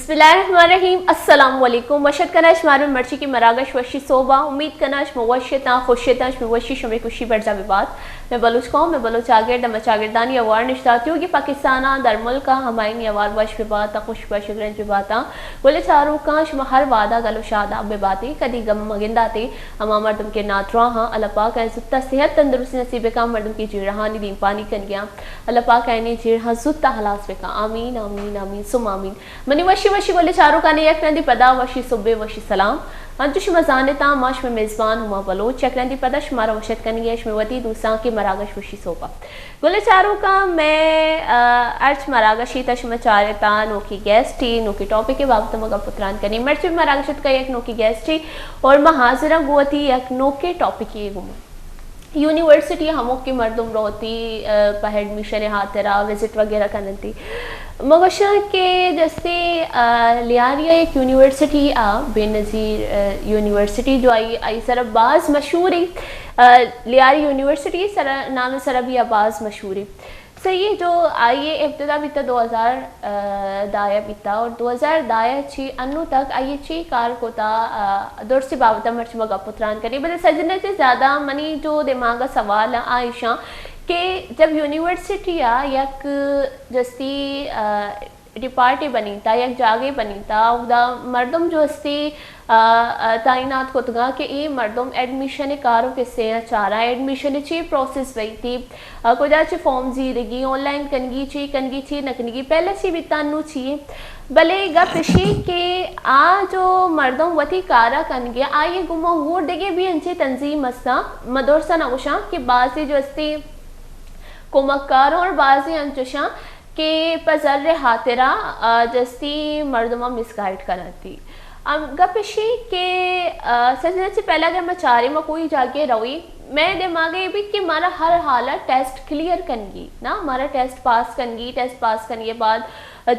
बिस्मिल्लाहिर्रहमानिर्रहीम अस्सलाम वालेकुम वशत कनाश मारून मर्ची की मरागश वशी सोबा उम्मीद कनाश मुवशता खुशताश मुवशी शमे खुशी बढ़ जावे बात मैं बलूच कौम मैं बलूच आगिर दम चागिरदानी अवार निश्ताती होगी पाकिस्तान दर मुल्क हमायनी अवार वश विबाता खुश वश ग्रंज विबाता बोले चारों काश म हर वादा गलो शादा बेबाती कदी गम मगिंदाते हमा मर्दम के नातरा हां अल्लाह पाक है सुत्ता सेहत तंदुरुस्ती नसीब का मर्दम की जी रहानी दीन पानी कन गया अल्लाह पाक है ने जी हां सुत्ता हलास बेका आमीन आमीन आमीन सुम आमीन मनी वशी वशी बोले चारों का ने यकरंदी पदा वशी सुबे वशी सलाम अंतुश मजानता माश में मेज़बान हुआ बलोच चक्रंदी पदा शुमारा वशत कनी यश में वती दूसरा की मरागश वशी सोबा बोले चारों का मैं अर्च मरागशी तशमचारता नो की गेस्ट थी नो की टॉपिक के बाबत मगा पुत्रान कनी मर्च मरागशत का एक नो की गेस्ट थी और मैं हाजिरा गुवती एक नो के टॉपिक ये गुमा यूनिवर्सिटी हमों की मर्दम रोती पर एडमिशन हाथरा विजिट वगैरह करनी थी मगशा के जैसे लियारिया एक यूनिवर्सिटी आ बेनज़ीर यूनिवर्सिटी जो आई सरबाज मशहूर लियारी यूनिवर्सिटी नाम सरबी आबाज मशहूर सही जो आई इब्तदा बीता 2000 दाया बीता और 2000 दाया छी अन्नू तक आई छी कार कोता दौर से बाबता मर्च मगा पुत्रान करी बल्कि सजने से ज़्यादा मनी जो दिमाग सवाल आयशा कि जब यूनिवर्सिटी आ यक जस्ती डिपार्टी बनी था यक जागे बनी था उदा मर्दम जो हस्ती तैनात होतगा कि ये मर्दम एडमिशन कारों के से चारा एडमिशन ची प्रोसेस वही थी कुछ फॉर्म जीरगी ऑनलाइन कनगी ची नकनगी पहले सी भी तानू छी भले गपशी के आ जो मर्दम वती कारा कन गया आइए गुमा हुआ देगे भी अंचे तंजीम मस्ता मदरसा नौशा के बाजी जो हस्ती कुमक्कार और बाजी अंचुशा के पजर हाथरा जस्ती मर्दमा मिसगाइड करती गपशी के सजने से पहले अगर मैं चारे में कोई जाके रही मैं दिमागे भी कि हमारा हर हालत टेस्ट क्लियर कनगी ना हमारा टेस्ट पास कनगी टेस्ट पास करने के बाद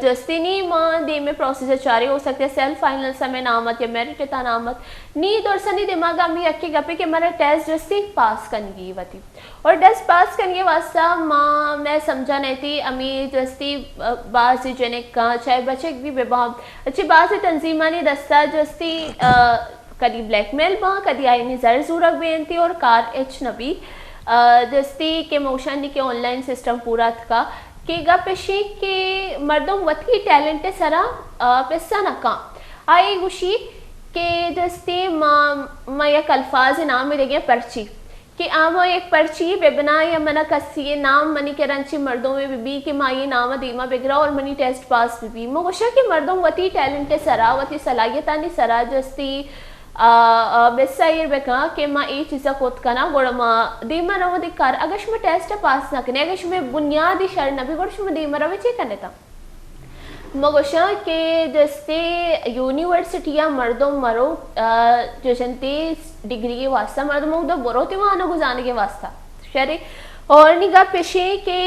जस्ती नी माँ दे में प्रोसेस चारे हो सकते हैं सेल्फ फाइनल समय नामत या मेरिट ता नामत नी दौर सनी दिमाग अम्मी अक्की गपे कि हमारा टेस्ट जस्ती पास कनगी वती और टेस्ट पास करने वास्ता माँ मैं समझा नहीं थी अम्मी जस्ती बाज जने का चाहे बच्चे भी बेबाब अच्छी बात है तंजीमानी दस्ता जस्ती कदी ब्लैकमेल बा कदी आई निजर जूरक बेनती और कार एच नबी जस्ती के मोशन के ऑनलाइन सिस्टम पूरा था कि गपशी के मर्दों वती टैलेंट सरा पैसा नका आई गुशी के जस्ती माँ एक अल्फाज नाम मिले गया पर्ची कि आमा एक पर्ची बेबना या मना कसी नाम मनी के रंची मर्दों में बीबी के माँ ये नाम दीमा बेगरा और मनी टेस्ट पास बीबी मोशा के मर्दों वती टैलेंट सरा वती सलाहियतानी सरा जस्ती बेसाइर बेका कि माँ ये चीज़ा कोत कना गोड़ माँ दीमा रहो दिकार अगश में टेस्ट पास ना कने अगश में बुनियादी शर नबी गोड़ में दीमा रवे चे करने था मगोशा के जैसे यूनिवर्सिटियाँ मर्दों मरो जो जनते डिग्री के वास्ता मर्दों उधर बोरोते वहाँ ना गुजारने के वास्ता शरे और निगाह पेशे के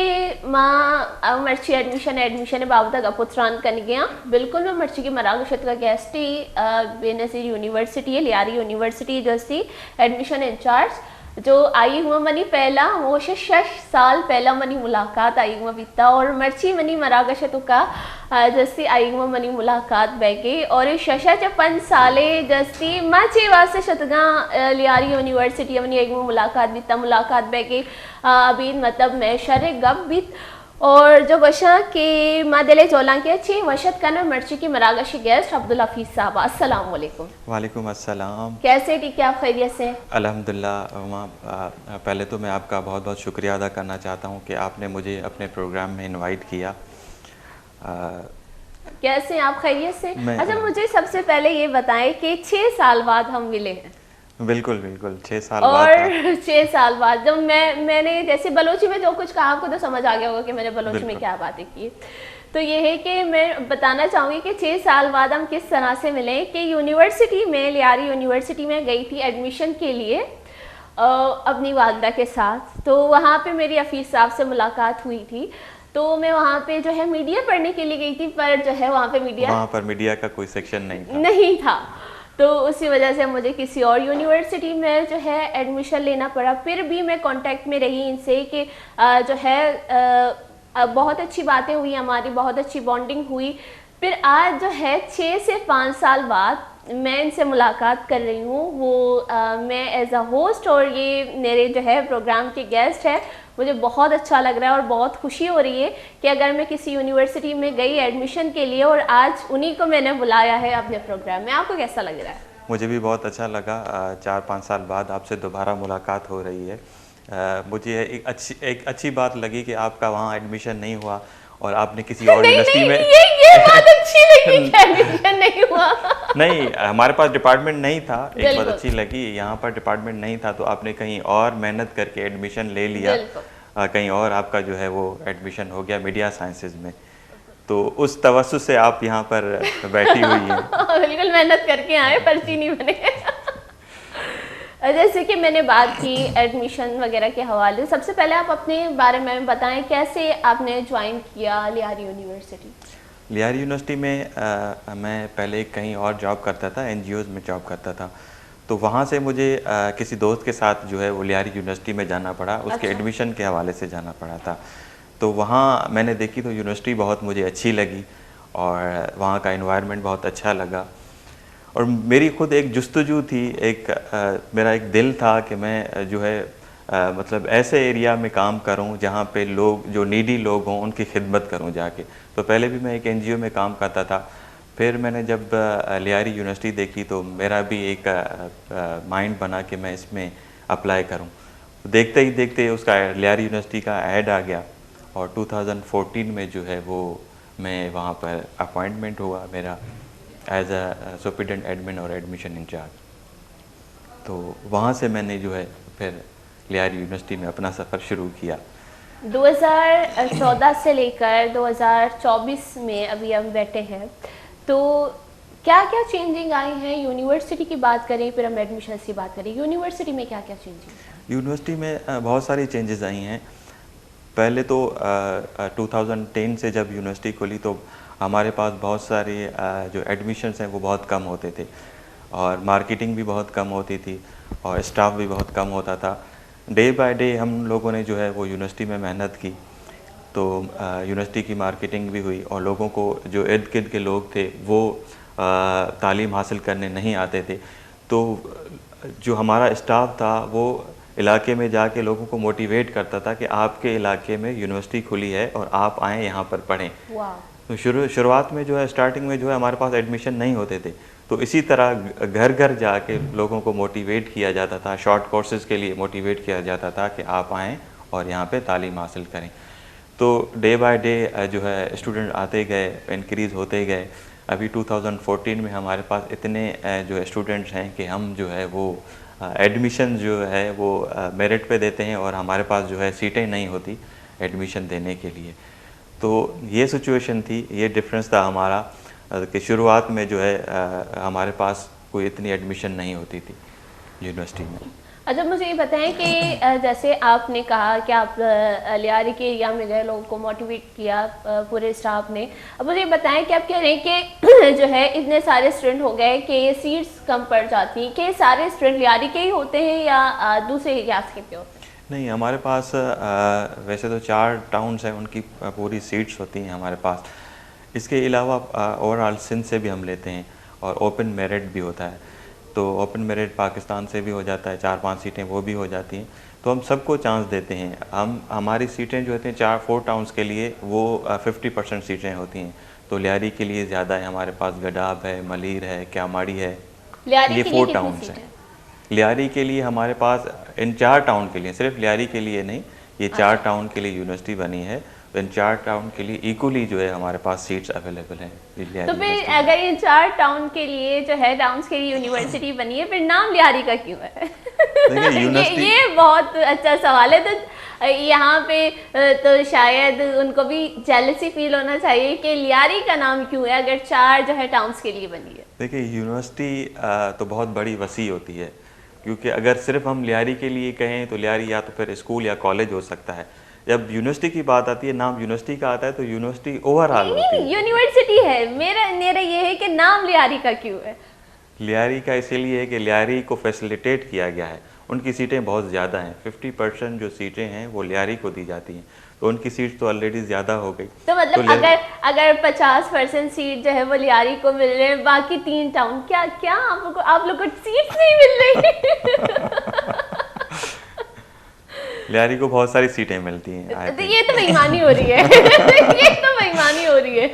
माँ मर्ची एडमिशन बाबत का पुत्रान कन गया बिल्कुल मैं मर्ची की मरागशत का गेस्ट ही बेनज़ीर यूनिवर्सिटी है लियारी यूनिवर्सिटी जैसी एडमिशन इंचार्ज जो आई हुआ मनी पहला वो 6 साल पहला मनी मुलाकात आई हुआ बीता और मर्ची मनी मरागशत का जैसी आई हुआ मनी मुलाकात बैगे और 6 साले जैसी माचे वास्ते शतगा लियारी यूनिवर्सिटी मनी एक मुलाकात बीता मुलाकात बैगे अभी मतलब मैं शरे गप बीत और जो वशा के मादले चौला के अच्छी वशत करना मर्ची की मरागशी गेस्ट अब्दुल हफीज साहब अस्सलाम वालेकुम। वालेकुम अस्सलाम। कैसे ठीक है आप खैरियत से? अल्हम्दुलिल्लाह। पहले तो मैं आपका बहुत बहुत शुक्रिया अदा करना चाहता हूँ कि आपने मुझे अपने प्रोग्राम में इनवाइट किया। कैसे आप खैरियत से? अच्छा मुझे सबसे पहले ये बताएं कि 6 साल बाद हम मिले हैं। बिल्कुल बिल्कुल 6 साल और बाद 6 साल बाद जब मैंने जैसे बलोची में जो कुछ कहा आपको तो समझ आ गया होगा कि मैंने बलोची में क्या बातें की। तो ये है कि मैं बताना चाहूँगी कि 6 साल बाद हम किस तरह से मिले कि यूनिवर्सिटी में लियारी यूनिवर्सिटी में गई थी एडमिशन के लिए अपनी वालदा के साथ। तो वहाँ पे मेरी हफीज़ साहब से मुलाकात हुई थी तो मैं वहाँ पे जो है मीडिया पढ़ने के लिए गई थी पर जो है वहाँ पर मीडिया का कोई सेक्शन नहीं था तो उसी वजह से मुझे किसी और यूनिवर्सिटी में जो है एडमिशन लेना पड़ा। फिर भी मैं कांटेक्ट में रही इनसे कि जो है बहुत अच्छी बातें हुई हमारी बहुत अच्छी बॉन्डिंग हुई फिर आज जो है 6 से 5 साल बाद मैं इनसे मुलाकात कर रही हूँ। वो मैं एज अ होस्ट और ये मेरे जो है प्रोग्राम के गेस्ट है। मुझे बहुत अच्छा लग रहा है और बहुत खुशी हो रही है कि अगर मैं किसी यूनिवर्सिटी में गई एडमिशन के लिए और आज उन्हीं को मैंने बुलाया है अपने प्रोग्राम में। आपको कैसा लग रहा है? मुझे भी बहुत अच्छा लगा। 4-5 साल बाद आपसे दोबारा मुलाकात हो रही है। मुझे एक अच्छी बात लगी कि आपका वहाँ एडमिशन नहीं हुआ और आपने किसी और नहीं यूनिवर्सिटी नहीं, में ये बात अच्छी लगी कि एडमिशन नहीं हुआ। नहीं, हमारे पास डिपार्टमेंट नहीं था। एक बात बिल्कुल। अच्छी लगी, यहाँ पर डिपार्टमेंट नहीं था तो आपने कहीं और मेहनत करके एडमिशन ले लिया। बिल्कुल। कहीं और आपका जो है वो एडमिशन हो गया मीडिया साइंसेज में। तो उस तवज्जुह से आप यहाँ पर बैठी हुई हैं। बिल्कुल मेहनत करके आए, पर्ची नहीं बने। जैसे कि मैंने बात की एडमिशन वगैरह के हवाले, सबसे पहले आप अपने बारे में बताएं कैसे आपने ज्वाइन किया लियारी यूनिवर्सिटी? लियारी यूनिवर्सिटी में मैं पहले कहीं और जॉब करता था, एनजीओज़ में जॉब करता था। तो वहाँ से मुझे किसी दोस्त के साथ जो है वो लियारी यूनिवर्सिटी में जाना पड़ा, उसके अच्छा। एडमिशन के हवाले से जाना पड़ा था। तो वहाँ मैंने देखी तो यूनिवर्सिटी बहुत मुझे अच्छी लगी और वहाँ का एनवायरनमेंट बहुत अच्छा लगा। और मेरी खुद एक जुस्तजू थी, मेरा एक दिल था कि मैं जो है मतलब ऐसे एरिया में काम करूं जहां पे लोग जो नीडी लोग हों उनकी खिदमत करूं जाके। तो पहले भी मैं एक एनजीओ में काम करता था। फिर मैंने जब लियारी यूनिवर्सिटी देखी तो मेरा भी एक माइंड बना कि मैं इसमें अप्लाई करूं। तो देखते ही देखते उसका लियारी यूनिवर्सिटी का ऐड आ गया और 2014 में जो है वो मैं वहाँ पर अपॉइंटमेंट हुआ मेरा एज अ सुपरिटेंडेंट एडमिन और एडमिशन इंचार्ज। तो वहाँ से मैंने जो है फिर लियारी यूनिवर्सिटी में अपना सफ़र शुरू किया। 2014 से लेकर 2024 में अभी हम बैठे हैं, तो क्या क्या चेंजिंग आई हैं? यूनिवर्सिटी की बात करें, फिर हम एडमिशन की बात करें। यूनिवर्सिटी में क्या क्या चेंजिंग? यूनिवर्सिटी में बहुत सारी चेंजेस आई हैं। पहले तो 2010 से जब यूनिवर्सिटी खुली तो हमारे पास बहुत सारे जो एडमिशन्स हैं वो बहुत कम होते थे और मार्केटिंग भी बहुत कम होती थी और स्टाफ भी बहुत कम होता था। डे बाय डे हम लोगों ने जो है वो यूनिवर्सिटी में मेहनत की, तो यूनिवर्सिटी की मार्केटिंग भी हुई और लोगों को जो इर्द गिर्द के लोग थे वो तालीम हासिल करने नहीं आते थे। तो जो हमारा स्टाफ था वो इलाके में जाके लोगों को मोटिवेट करता था कि आपके इलाके में यूनिवर्सिटी खुली है और आप आएँ यहाँ पर पढ़ें। तो शुरुआत में जो है स्टार्टिंग में जो है हमारे पास एडमिशन नहीं होते थे, तो इसी तरह घर घर जाके लोगों को मोटिवेट किया जाता था, शॉर्ट कोर्सेज़ के लिए मोटिवेट किया जाता था कि आप आएँ और यहाँ पे तालीम हासिल करें। तो डे बाय डे जो है स्टूडेंट आते गए, इंक्रीज़ होते गए। अभी 2014 में हमारे पास इतने जो है स्टूडेंट्स हैं कि हम जो है वो एडमिशन जो है वो मेरिट पे देते हैं और हमारे पास जो है सीटें नहीं होती एडमिशन देने के लिए। तो ये सिचुएशन थी, ये डिफरेंस था हमारा कि शुरुआत में जो है हमारे पास कोई इतनी एडमिशन नहीं होती थी यूनिवर्सिटी में। अच्छा, मुझे ये बताएं कि जैसे आपने कहा कि आप लियारी के एरिया में गए, लोगों को मोटिवेट किया पूरे स्टाफ ने। अब मुझे ये बताएं कि आप कह रहे हैं कि जो है इतने सारे स्टूडेंट हो गए कि ये सीट्स कम पड़ जाती हैं, कि सारे स्टूडेंट लियारी के ही होते हैं या दूसरे एरियाज के भी होते हैं? नहीं, हमारे पास वैसे तो 4 टाउन्स हैं, उनकी पूरी सीट्स होती हैं हमारे पास। इसके अलावा ओवरऑल सिंध से भी हम लेते हैं और ओपन मेरिट भी होता है। तो ओपन मेरिट पाकिस्तान से भी हो जाता है, 4-5 सीटें वो भी हो जाती हैं। तो हम सबको चांस देते हैं। हमारी सीटें जो होती हैं 4 टाउन्स के लिए वो 50% सीटें होती हैं। तो लियारी के लिए ज़्यादा है, हमारे पास गडाब है, मलीर है, क्यामाड़ी है, ये 4 टाउन्स हैं। लियारी के लिए हमारे पास इन 4 टाउन के लिए, सिर्फ लियारी के लिए नहीं, ये 4 टाउन के लिए यूनिवर्सिटी बनी है। इन 4 टाउन के लिए इक्वली जो है हमारे पास सीट्स अवेलेबल हैं। तो फिर अगर ये 4 टाउन के लिए जो है टाउन्स के लिए यूनिवर्सिटी बनी है, फिर नाम लियारी का क्यों है? ये बहुत अच्छा सवाल है। तो यहाँ पे तो शायद उनको भी जेलसी फील होना चाहिए कि लियारी का नाम क्यों है अगर 4 जो है टाउन्स के लिए बनी है। देखिए, यूनिवर्सिटी तो बहुत बड़ी वसी होती है, क्योंकि अगर सिर्फ हम लियारी के लिए कहें तो लियारी या तो फिर स्कूल या कॉलेज हो सकता है। जब यूनिवर्सिटी की बात आती है, नाम यूनिवर्सिटी का आता है तो यूनिवर्सिटी ओवरऑल होती है। यूनिवर्सिटी है, मेरा ये है कि नाम लियारी का क्यों है? लियारी का इसीलिए है कि लियारी को फैसिलिटेट किया गया है उनकी सीटें बहुत ज़्यादा हैं, 50% जो सीटें हैं वो लियारी को दी जाती हैं, तो उनकी सीट तो ऑलरेडी ज़्यादा हो गई। तो मतलब अगर 50% सीट जो है वो लियारी को मिल रहे हैं, बाकी 3 टाउन क्या क्या आप लोग को सीट्स नहीं मिल रही? लियारी को बहुत सारी सीटें मिलती हैं। तो ये तो बेईमानी हो रही है। ये तो बेईमानी हो रही है।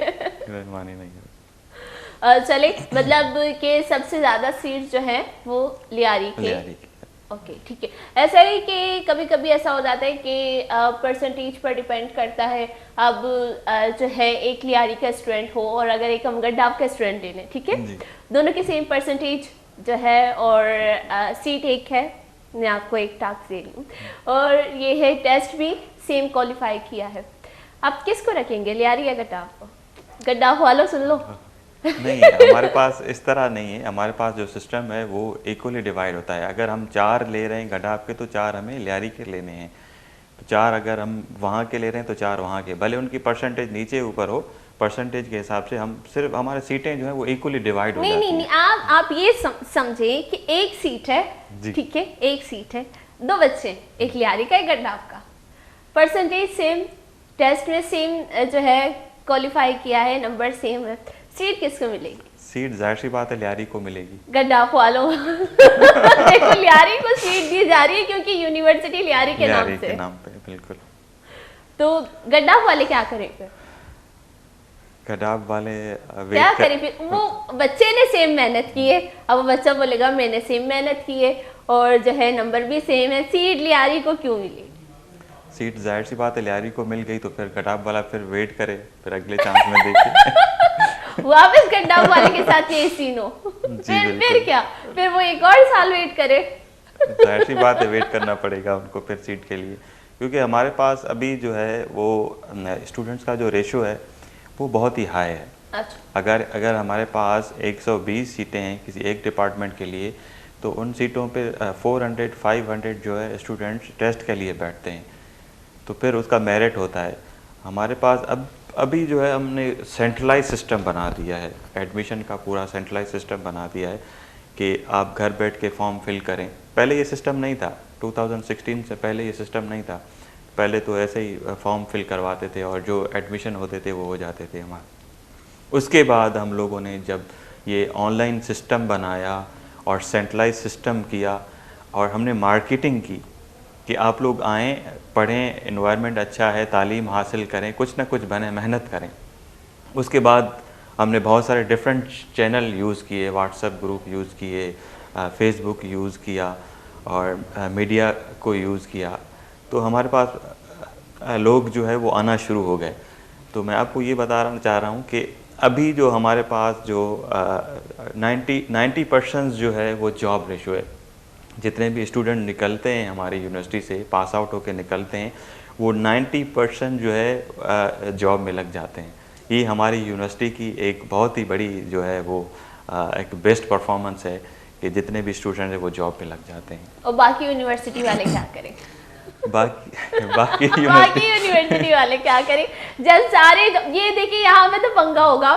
बेईमानी नहीं है। चले, मतलब कि सबसे ज्यादा सीट जो है वो लियारी के। ओके, ठीक है। ऐसा है कि कभी कभी ऐसा हो जाता है कि परसेंटेज पर डिपेंड करता है। अब जो है एक लियारी का स्टूडेंट हो और अगर एक हम गड्डाव का स्टूडेंट ले लें, ठीक है, दोनों की सेम परसेंटेज जो है और सीट एक है, मैं आपको एक टास्क दे रही हूँ, और ये है टेस्ट भी सेम क्वालिफाई किया है, आप किसको रखेंगे, लियारी या गड्डाव को? गड्डाव वालों सुन लो। नहीं, हमारे पास इस तरह नहीं है। हमारे पास जो सिस्टम है वो इक्वली डिवाइड होता है। अगर हम 4 ले रहे हैं गड्डाव के तो 4 हमें लियारी के लेने हैं, तो 4 अगर हम वहाँ के ले रहे हैं तो 4 वहाँ के, भले उनकी परसेंटेज नीचे ऊपर हो, परसेंटेज के हिसाब से हम सिर्फ हमारे सीटें जो है वो इक्वली डिवाइड हो जाती हैं। नहीं, आप ये समझे कि एक सीट है, ठीक है, एक सीट है, 2 बच्चे, एक लियारी का एक गड्डाव का, परसेंटेज सेम, टेस्ट में सेम जो है क्वालिफाई किया है, नंबर सेम है, सीट किसको मिलेगी? सीट जाहिर सी बात है लियारी को मिलेगी। गड्डाव वालों देखो लियारी को सीट दी जा रही है क्योंकि यूनिवर्सिटी लियारी के नाम पे। बिल्कुल। तो गड्डाव वाले क्या करेंगे? गड्डाव वाले क्या करें फिर? वो बच्चे ने सेम मेहनत की है, अब वो बच्चा बोलेगा मैंने सेम मेहनत की है और जो है नंबर भी सेम है, सीट लियारी को क्यों मिलेगी? सीट जाहिर सी बात है लियारी को मिल गई तो फिर गड्डाव वाला फिर वेट करे, फिर अगले चांस में देखे। वापस गड्डाव वाले के साथ ये सीन हो, फिर क्या, फिर वो एक और साल वेट करे। जाहिर सी बात है वेट करना पड़ेगा उनको फिर सीट के लिए, क्योंकि हमारे पास अभी जो है वो स्टूडेंट्स का जो रेशो है वो बहुत ही हाई है। अच्छा। अगर हमारे पास 120 सीटें हैं किसी एक डिपार्टमेंट के लिए, तो उन सीटों पे 400-500 जो है स्टूडेंट्स टेस्ट के लिए बैठते हैं, तो फिर उसका मेरिट होता है। हमारे पास अभी जो है हमने सेंट्रलाइज सिस्टम बना दिया है, एडमिशन का पूरा सेंट्रलाइज सिस्टम बना दिया है कि आप घर बैठ के फॉर्म फिल करें। पहले ये सिस्टम नहीं था, 2016 से पहले ये सिस्टम नहीं था। पहले तो ऐसे ही फॉर्म फिल करवाते थे और जो एडमिशन होते थे वो हो जाते थे हमारे। उसके बाद हम लोगों ने जब ये ऑनलाइन सिस्टम बनाया और सेंट्रलाइज सिस्टम किया और हमने मार्केटिंग की कि आप लोग आएँ, पढ़ें, एनवायरनमेंट अच्छा है, तालीम हासिल करें, कुछ ना कुछ बने, मेहनत करें। उसके बाद हमने बहुत सारे डिफरेंट चैनल यूज़ किए, व्हाट्सएप ग्रुप यूज़ किए, फेसबुक यूज़ किया और मीडिया को यूज़ किया, तो हमारे पास लोग जो है वो आना शुरू हो गए। तो मैं आपको ये बताना चाह रहा हूँ कि अभी जो हमारे पास जो 90% जो है वो जॉब रेशो है। जितने भी स्टूडेंट निकलते हैं हमारी यूनिवर्सिटी से, पास आउट होकर निकलते हैं, वो 90% जो है जॉब में लग जाते हैं। ये हमारी यूनिवर्सिटी की एक बहुत ही बड़ी जो है वो एक बेस्ट परफॉर्मेंस है कि जितने भी स्टूडेंट हैं वो जॉब पे लग जाते हैं। और बाकी यूनिवर्सिटी वाले क्या करें? बाकी यूनिवर्सिटी वाले क्या करें जब सारे, ये देखिए यहाँ पे तो पंगा होगा।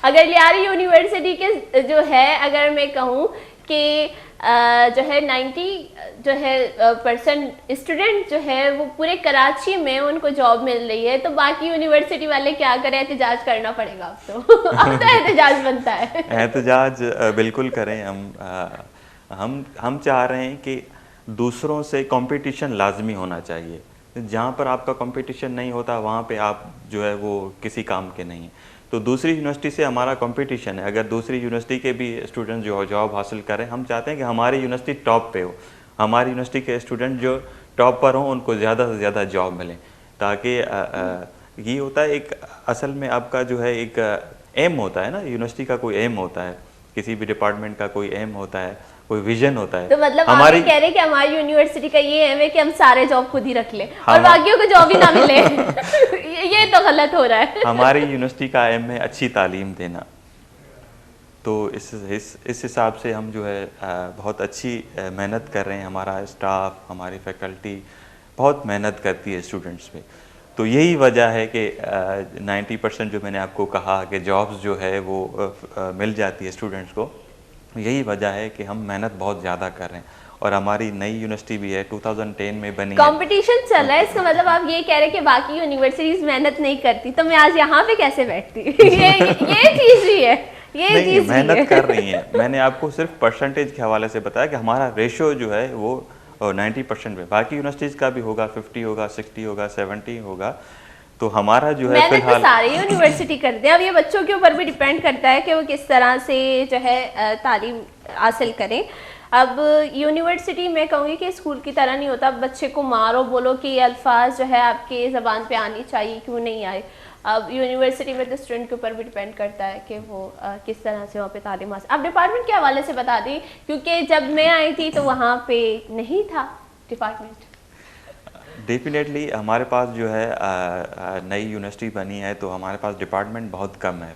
अगर लियारी यूनिवर्सिटी के जो है, अगर मैं कहूँ कि जो है 90 जो है % स्टूडेंट जो है वो पूरे कराची में उनको जॉब मिल रही है, तो बाकी यूनिवर्सिटी वाले क्या करें? एहतजाज करना पड़ेगा अब तो। अब तो एहतजाज बनता है। एहतजाज बिल्कुल करें। हम चाह रहे हैं कि दूसरों से कंपटीशन लाजमी होना चाहिए। जहाँ पर आपका कंपटीशन नहीं होता वहाँ पे आप जो है वो किसी काम के नहीं। तो दूसरी यूनिवर्सिटी से हमारा कंपटीशन है। अगर दूसरी यूनिवर्सिटी के भी स्टूडेंट जो जॉब हासिल करें, हम चाहते हैं कि हमारी यूनिवर्सिटी टॉप पे हो, हमारी यूनिवर्सिटी के स्टूडेंट जो टॉप पर हों उनको ज़्यादा से ज़्यादा जॉब मिले, ताकि ये होता है एक असल में आपका जो है एक एम होता है ना, यूनिवर्सिटी का कोई एम होता है, किसी भी डिपार्टमेंट का कोई एम होता है, कोई विजन होता है। तो मतलब हमारी कह रहे हैं कि हमारी यूनिवर्सिटी का ये एम है कि हम सारे जॉब खुद ही रख लें और बाकियों को जॉब ही ना मिले। ये तो गलत हो रहा है। हमारी यूनिवर्सिटी का एम है अच्छी तालीम देना। तो इस हिसाब से हम जो है बहुत अच्छी मेहनत कर रहे हैं। हमारा स्टाफ, हमारी फैकल्टी बहुत मेहनत करती है स्टूडेंट्स पे। तो यही वजह है कि 90% जो मैंने आपको कहा कि जॉब्स जो है वो मिल जाती है स्टूडेंट्स को, यही वजह है कि हम मेहनत बहुत ज़्यादा कर रहे हैं और हमारी नई यूनिवर्सिटी भी है 2010 में बनी है। कंपटीशन चल रहा है, इसका मतलब आप ये कह रहे हैं कि बाकी यूनिवर्सिटीज मेहनत नहीं करती, तो मैं आज यहाँ पे कैसे बैठती? ये चीज भी है, ये नहीं, चीज भी मेहनत है। कर रही हैं। मैंने आपको सिर्फ परसेंटेज के हवाले से बताया कि हमारा रेशो जो है वो 90% पे, बाकी यूनिवर्सिटीज़ का भी होगा, 50 होगा, 60 होगा, 70 होगा, तो हमारा जो है मेहनत तो फिलहाल सारे यूनिवर्सिटी करते हैं। अब ये बच्चों के ऊपर भी डिपेंड करता है कि वो किस तरह से जो है तालीम हासिल करें। अब यूनिवर्सिटी में कहूँगी कि स्कूल की तरह नहीं होता, बच्चे को मारो बोलो कि ये अल्फाज जो है आपके ज़बान पे आनी चाहिए, क्यों नहीं आए। अब यूनिवर्सिटी में तो स्टूडेंट के ऊपर भी डिपेंड करता है कि वो किस तरह से वहाँ पे तालीम हासिल। अब डिपार्टमेंट के हवाले से बता दी, क्योंकि जब मैं आई थी तो वहाँ पे नहीं था डिपार्टमेंट। डेफिनेटली हमारे पास जो है नई यूनिवर्सिटी बनी है तो हमारे पास डिपार्टमेंट बहुत कम है।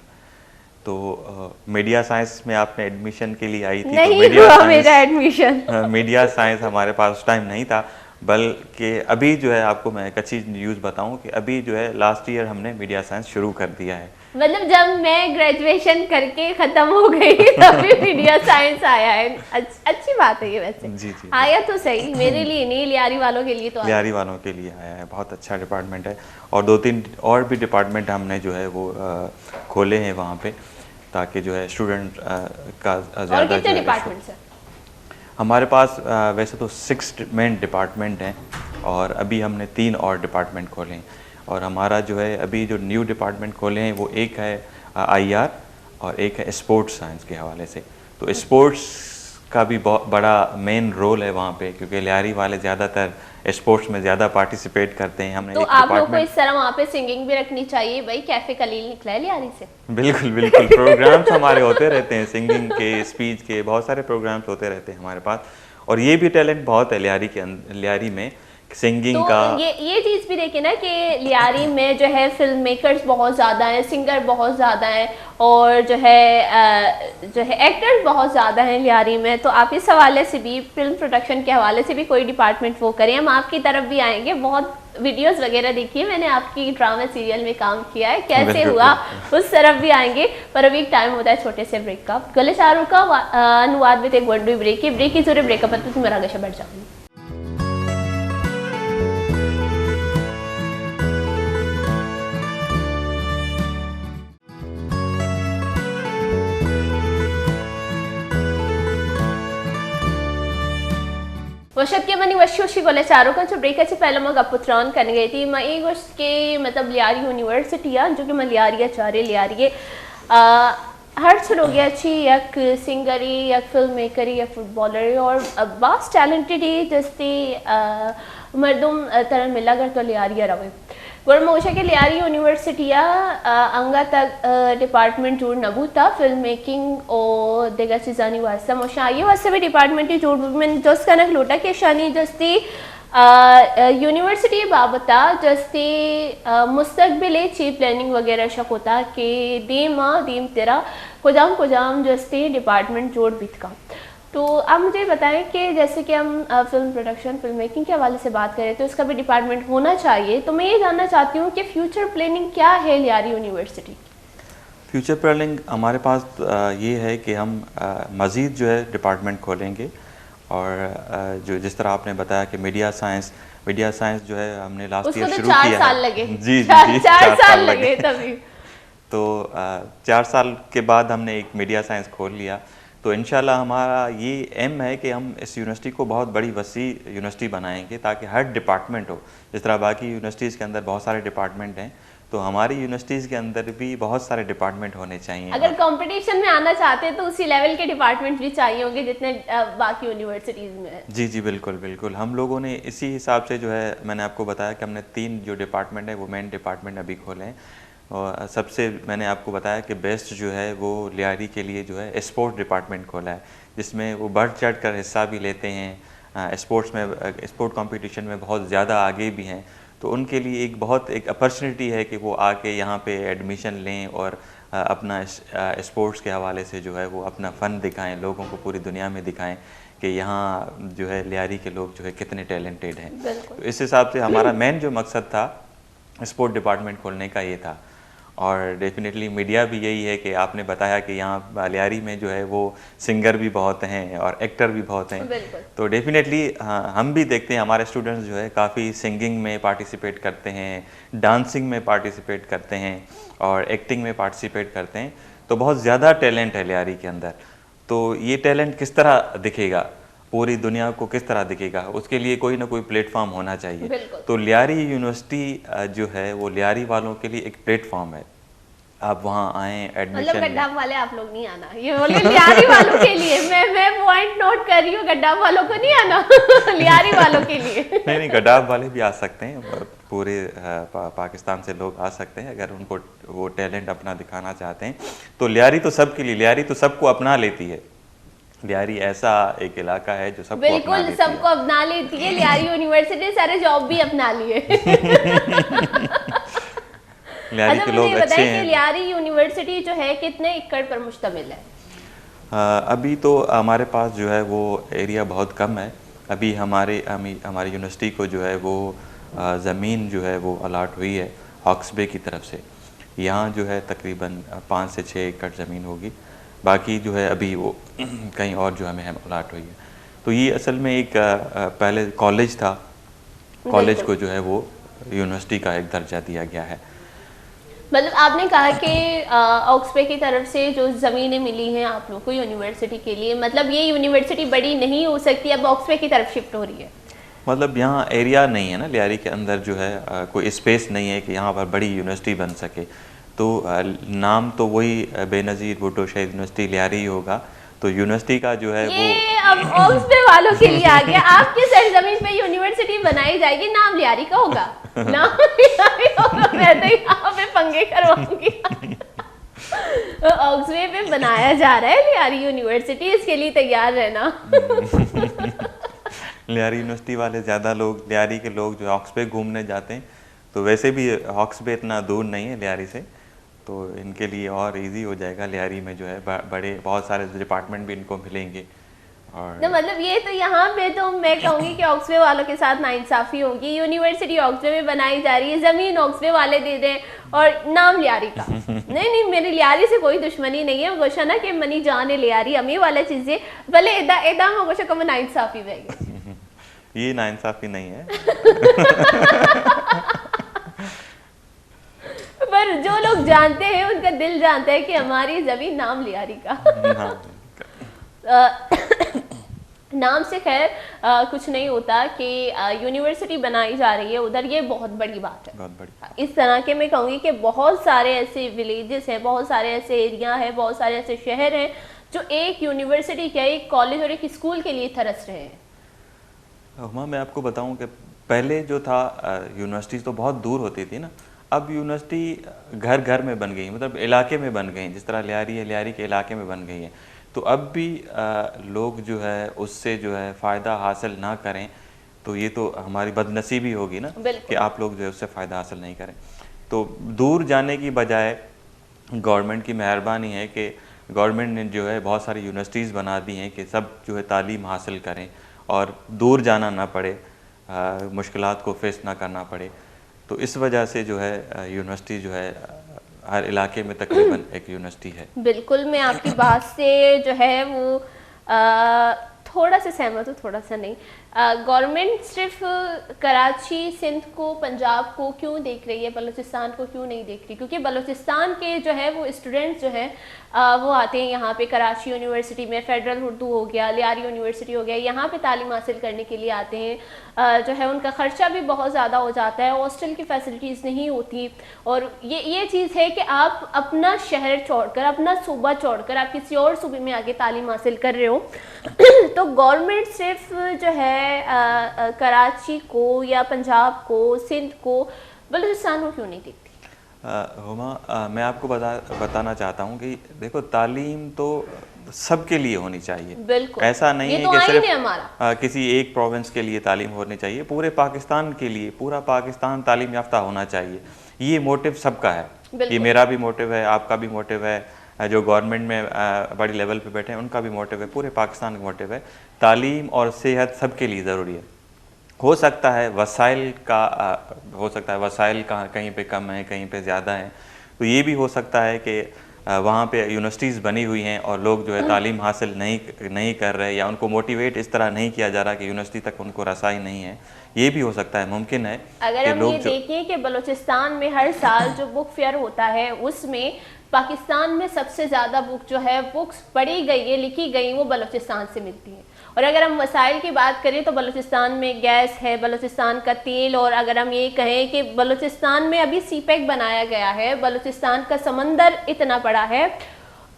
तो मीडिया साइंस में आपने एडमिशन के लिए आई थी तो नहीं मीडिया हुआ साइंस, मेरा एडमिशन। मीडिया साइंस हमारे पास उस टाइम नहीं था, बल्कि अभी जो है आपको मैं एक अच्छी न्यूज़ बताऊं कि अभी जो है लास्ट ईयर हमने मीडिया साइंस शुरू कर दिया है। मतलब जब मैं ग्रेजुएशन करके खत्म हो गई तभी मीडिया साइंस आया है। अच्छी बात है ये वैसे। जी जी। आया तो सही, मेरे लिए नहीं, लियारी वालों के लिए तो आया। लियारी वालों के लिए आया है, बहुत अच्छा डिपार्टमेंट है। और 2-3 और भी डिपार्टमेंट हमने जो है वो खोले हैं वहाँ पे, ताकि जो है स्टूडेंट का और ज़्यादा कितने जो है डिपार्टमेंट्स हैं? हमारे पास वैसे तो 6 मेन डिपार्टमेंट हैं और अभी हमने 3 और डिपार्टमेंट खोले हैं। और हमारा जो है अभी जो न्यू डिपार्टमेंट खोले हैं वो एक है IR और एक है स्पोर्ट्स साइंस के हवाले से। तो स्पोर्ट्स का भी बहुत बड़ा मेन रोल है वहाँ पे, क्योंकि लियारी वाले ज़्यादातर स्पोर्ट्स में ज़्यादा पार्टिसिपेट करते हैं। हमने तो एक आप लोग को डिपार्टमेंट, इस तरह वहाँ पे सिंगिंग भी रखनी चाहिए भाई, कैफे कलील निकला है लियारी से। बिल्कुल बिल्कुल, प्रोग्राम्स हमारे होते रहते हैं, सिंगिंग के, स्पीच के, बहुत सारे प्रोग्राम्स होते रहते हैं हमारे पास। और ये भी टैलेंट बहुत है लियारी में सिंगिंग तो का। ये चीज़ भी देखिए ना कि लियारी में जो है फिल्म मेकर्स बहुत ज़्यादा हैं, सिंगर बहुत ज़्यादा हैं, और जो है एक्टर्स बहुत ज़्यादा हैं लियारी में। तो आप इस हवाले से भी, फिल्म प्रोडक्शन के हवाले से भी कोई डिपार्टमेंट वो करें, हम आपकी तरफ भी आएंगे। बहुत वीडियोस वगैरह देखिए, मैंने आपकी ड्रामा सीरियल में काम किया है, कैसे हुआ उस तरफ भी आएंगे। पर अभी एक टाइम होता है छोटे से ब्रेक का। गले चारों का अनुवाद में एक वनडू ब्रेक की जोरे ब्रेकअप पर तुम्हें मरा गशा बढ़ जाऊंगी। वशत के मनी वशी गोले चारों का जो ब्रेक से पहले मैं गपुत्रान करने गई थी। मैं एक वर्ष के मतलब लियारी यूनिवर्सिटी है जो कि मैं लियारी चारे लियारी हर हो गया अच्छी यक सिंगरी यक फिल्म मेकरी या फुटबॉलर और बास टैलेंटेड ही जस्ती मर्दुम तरह मिला कर तो लियारी रवे गोरमोशा के लियारी यूनिवर्सिटी अंगा तक डिपार्टमेंट जोड़ नबू था फिल्म मेकिंग और देगा चीज़ानी वास्ता मोशा ये वास्ते भी डिपार्टमेंट ही जोड़ मैंने जस कनक लोटा के शानी जस्ती यूनिवर्सिटी बाबता जस्ती मुस्तकबिल ची प्लानिंग वगैरह शक होता कि दीम तेरा कुजाम जस्ती डिपार्टमेंट जोड़ बीत का। तो आप मुझे बताएं कि जैसे कि हम फिल्म प्रोडक्शन फिल्म मेकिंग के हवाले से बात करें तो इसका भी डिपार्टमेंट होना चाहिए। तो मैं ये जानना चाहती हूँ कि फ्यूचर प्लानिंग क्या है लियारी यूनिवर्सिटी? फ्यूचर प्लानिंग हमारे पास ये है कि हम मज़ीद जो है डिपार्टमेंट खोलेंगे। और जो जिस तरह आपने बताया कि मीडिया साइंस जो है हमने लास्ट ईयर शुरू किया है। 4 साल लगे। जी 4 साल लगे तभी। तो 4 साल के बाद हमने एक मीडिया साइंस खोल लिया। तो इंशाल्लाह हमारा ये एम है कि हम इस यूनिवर्सिटी को बहुत बड़ी वसी यूनिवर्सिटी बनाएंगे ताकि हर डिपार्टमेंट हो। जिस तरह बाकी यूनिवर्सिटीज़ के अंदर बहुत सारे डिपार्टमेंट हैं तो हमारी यूनिवर्सिटीज़ के अंदर भी बहुत सारे डिपार्टमेंट होने चाहिए। अगर कंपटीशन में आना चाहते हैं तो उसी लेवल के डिपार्टमेंट भी चाहिए होंगे जितने बाकी यूनिवर्सिटीज़ में है। जी जी बिल्कुल। हम लोगों ने इसी हिसाब से जो है मैंने आपको बताया कि हमने 3 जो डिपार्टमेंट है वो मेन डिपार्टमेंट अभी खोले हैं। और सबसे मैंने आपको बताया कि बेस्ट जो है वो लियारी के लिए जो है स्पोर्ट्स डिपार्टमेंट खोला है, जिसमें वो बढ़ चढ़ कर हिस्सा भी लेते हैं। स्पोर्ट्स में स्पोर्ट कंपटीशन में बहुत ज़्यादा आगे भी हैं। तो उनके लिए एक अपॉर्चुनिटी है कि वो आके यहाँ पे एडमिशन लें और अपना स्पोर्ट्स के हवाले से जो है वो अपना फ़न दिखाएं, लोगों को पूरी दुनिया में दिखाएं कि यहाँ जो है लियारी के लोग जो है कितने टैलेंटेड हैं। तो इस हिसाब से हमारा मेन जो मकसद था स्पोर्ट डिपार्टमेंट खोलने का ये था। और डेफिनेटली मीडिया भी यही है कि आपने बताया कि यहाँ लियारी में जो है वो सिंगर भी बहुत हैं और एक्टर भी बहुत हैं। बिल्कुल। तो डेफिनेटली हम भी देखते हैं हमारे स्टूडेंट्स जो है काफ़ी सिंगिंग में पार्टिसिपेट करते हैं, डांसिंग में पार्टिसिपेट करते हैं और एक्टिंग में पार्टिसिपेट करते हैं। तो बहुत ज़्यादा टैलेंट है लियारी के अंदर। तो ये टैलेंट किस तरह दिखेगा, पूरी दुनिया को किस तरह दिखेगा, उसके लिए कोई ना कोई प्लेटफॉर्म होना चाहिए। बिल्कुल। तो लियारी यूनिवर्सिटी जो है वो लियारी वालों के लिए एक प्लेटफॉर्म है। आप वहाँ आएँ, मतलब एडमिशन गड्ढाम वाले आप लोग नहीं आना, ये बोले लियारी वालों के लिए। मैं पॉइंट नोट कर रही हूँ, गड्ढाम वालों को नहीं आना लियारी वालों के लिए। नहीं, गड्ढाब वाले भी आ सकते हैं, पूरे पाकिस्तान से लोग आ सकते हैं अगर उनको वो टैलेंट अपना दिखाना चाहते हैं। तो लियारी तो सबके लिए, लियारी तो सबको अपना लेती है। लियारी ऐसा एक इलाका है जो सबको अपना बिल्कुल लेती सबको है। अपना लेती है। लियारी यूनिवर्सिटी सारे जॉब भी अपना लिए। लियारी अच्छा के मुझे लोग ये अच्छे बताइए कि हैं। लियारी यूनिवर्सिटी जो है कितने एकड़ पर मुश्तमिल है? अभी तो हमारे पास जो है वो एरिया बहुत कम है। अभी हमारी यूनिवर्सिटी को जो है वो ज़मीन जो है वो अलाट हुई है हॉक्स बे की तरफ से। यहाँ जो है तकरीबन 5 से 6 एकड़ ज़मीन होगी। बाकी जो है अभी वो कहीं और जो हमें अलाट हुई है। तो ये असल में एक पहले कॉलेज था, कॉलेज को जो है वो यूनिवर्सिटी का एक दर्जा दिया गया है। मतलब आपने कहा कि ऑक्सफे की तरफ से जो ज़मीनें मिली हैं आप लोग को यूनिवर्सिटी के लिए, मतलब ये यूनिवर्सिटी बड़ी नहीं हो सकती, अब ऑक्सफे की तरफ शिफ्ट हो रही है? मतलब यहाँ एरिया नहीं है ना, लियारी के अंदर जो है कोई स्पेस नहीं है कि यहाँ पर बड़ी यूनिवर्सिटी बन सके। तो नाम तो वही बेनज़ीर भुट्टो शहीद यूनिवर्सिटी लियारी ही होगा। तो यूनिवर्सिटी का जो है ये अब ऑक्सफे वालों के लिए आ गया। आपकी सरजमीन पे यूनिवर्सिटी बनाई जाएगी, नाम लियारी का होगा। नाम लियारी होगा, मैं तो यहाँ पे पंगे करवाऊंगी। ऑक्सफे पे बनाया जा रहा है लियारी यूनिवर्सिटी, इसके लिए तैयार रहना। लियारी यूनिवर्सिटी वाले ज़्यादा लोग, लियारी के लोग जो ऑक्सफे घूमने जाते हैं, तो वैसे भी ऑक्सफे इतना दूर नहीं है लियारी से, तो इनके लिए और इजी हो जाएगा। लियारी में जो है बड़े बहुत सारे डिपार्टमेंट भी इनको मिलेंगे। और तो मतलब ये तो यहाँ पे तो मैं कहूँगी कि ऑक्सफे वालों के साथ नाइंसाफी होगी। यूनिवर्सिटी ऑक्सफे में बनाई जा रही है, ज़मीन ऑक्सफे वाले दे रहे हैं और नाम लियारी का। नहीं, मेरी लियारी से कोई दुश्मनी नहीं है। गोशा ना कि मनी जान है लियारी अमी वाला चीज़ें भले एदा में गोशा कम नाइंसाफी रहेगी। ये नाइंसाफी नहीं है। पर जो लोग जानते हैं उनका दिल जानता है कि हमारी जमीन नाम लियारी का। नाम से खैर कुछ नहीं होता कि यूनिवर्सिटी बनाई जा रही है उधर, ये बहुत बड़ी बात है। बहुत बड़ी। इस तरह के मैं कहूँगी कि बहुत सारे ऐसे विलेजेस हैं, बहुत सारे ऐसे एरिया हैं, बहुत सारे ऐसे शहर हैं जो एक यूनिवर्सिटी के, एक कॉलेज और एक स्कूल के लिए तरस रहे हैं। हुमा, मैं आपको बताऊं कि पहले जो था यूनिवर्सिटी तो बहुत दूर होती थी ना, अब यूनिवर्सिटी घर घर में बन गई, मतलब इलाके में बन गई। जिस तरह लियारी है, लियारी के इलाके में बन गई है। तो अब भी लोग जो है उससे जो है फ़ायदा हासिल ना करें तो ये तो हमारी बदनसीबी होगी ना कि आप लोग जो है उससे फ़ायदा हासिल नहीं करें। तो दूर जाने की बजाय गवर्नमेंट की मेहरबानी है कि गवर्नमेंट ने जो है बहुत सारी यूनिवर्सिटीज़ बना दी हैं कि सब जो है तालीम हासिल करें और दूर जाना ना पड़े, मुश्किलात को फेस ना करना पड़े। तो इस वजह से जो है यूनिवर्सिटी जो है हर इलाके में तकरीबन एक यूनिवर्सिटी है। बिल्कुल, मैं आपकी बात से जो है वो थोड़ा सा सहमत हूँ, थोड़ा सा नहीं। गवर्नमेंट सिर्फ कराची, सिंध को, पंजाब को क्यों देख रही है, बलूचिस्तान को क्यों नहीं देख रही? क्योंकि बलूचिस्तान के जो है वो स्टूडेंट्स जो हैं वो आते हैं यहाँ पे कराची यूनिवर्सिटी में, फेडरल उर्दू हो गया, लियारी यूनिवर्सिटी हो गया, यहाँ पे तालीम हासिल करने के लिए आते हैं। जो है उनका ख़र्चा भी बहुत ज़्यादा हो जाता है, हॉस्टल की फैसिलिटीज़ नहीं होती। और ये चीज़ है कि आप अपना शहर छोड़कर, अपना सूबा छोड़कर आप किसी और सूबे में आके तालीम हासिल कर रहे हो। तो गवर्नमेंट सिर्फ जो है कराची को या पंजाब को, सिंध को, बलूचिस्तान को क्यों नहीं देखती? हुमा, मैं आपको बताना चाहता हूँ कि देखो, तालीम तो सबके लिए होनी चाहिए। बिल्कुल, ऐसा नहीं है तो कि सिर्फ हमारा किसी एक प्रोविंस के लिए तालीम होनी चाहिए। पूरे पाकिस्तान के लिए, पूरा पाकिस्तान तालीम याफ्ता होना चाहिए। ये मोटिव सबका है। ये मेरा भी मोटिव है, आपका भी मोटिव है, जो गवर्नमेंट में बड़ी लेवल पे बैठे हैं उनका भी मोटिव है, पूरे पाकिस्तान का मोटिव है। तालीम और सेहत सबके लिए ज़रूरी है। हो सकता है वसाइल का कहीं पे कम है, कहीं पे ज़्यादा है। तो ये भी हो सकता है कि वहाँ पे यूनिवर्सिटीज़ बनी हुई हैं और लोग जो है तालीम हासिल नहीं कर रहे, या उनको मोटिवेट इस तरह नहीं किया जा रहा कि यूनिवर्सिटी तक उनको रसाई नहीं है। ये भी हो सकता है, मुमकिन है। अगर हम ये देखें कि बलूचिस्तान में हर साल जो बुक फेयर होता है उसमें पाकिस्तान में सबसे ज़्यादा बुक जो है बुक्स पढ़ी गई है, लिखी गई, वो बलूचिस्तान से मिलती है। और अगर हम वसाइल की बात करें तो बलूचिस्तान में गैस है, बलूचिस्तान का तेल, और अगर हम ये कहें कि बलूचिस्तान में अभी सीपेक बनाया गया है, बलूचिस्तान का समंदर इतना बड़ा है,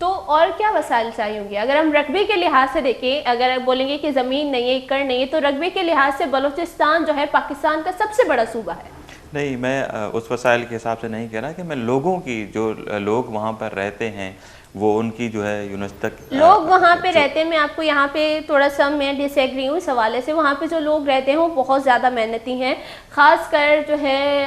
तो और क्या वसाइल चाहिए होंगे। अगर हम रकबे के लिहाज से देखें, अगर बोलेंगे कि ज़मीन नहीं है, एकड़ नहीं है, तो रकबे के लिहाज से बलूचिस्तान जो है पाकिस्तान का सबसे बड़ा सूबा है। नहीं, मैं उस वसाइल के हिसाब से नहीं कह रहा कि मैं लोगों की, जो लोग वहाँ पर रहते हैं वो उनकी जो है यूनिवर्सिटी तक लोग वहाँ पे रहते हैं। मैं आपको यहाँ पे थोड़ा सा मैं डिसएग्री हूँ इस हवाले से। वहाँ पे जो लोग रहते हैं वो बहुत ज़्यादा मेहनती हैं, ख़ासकर जो है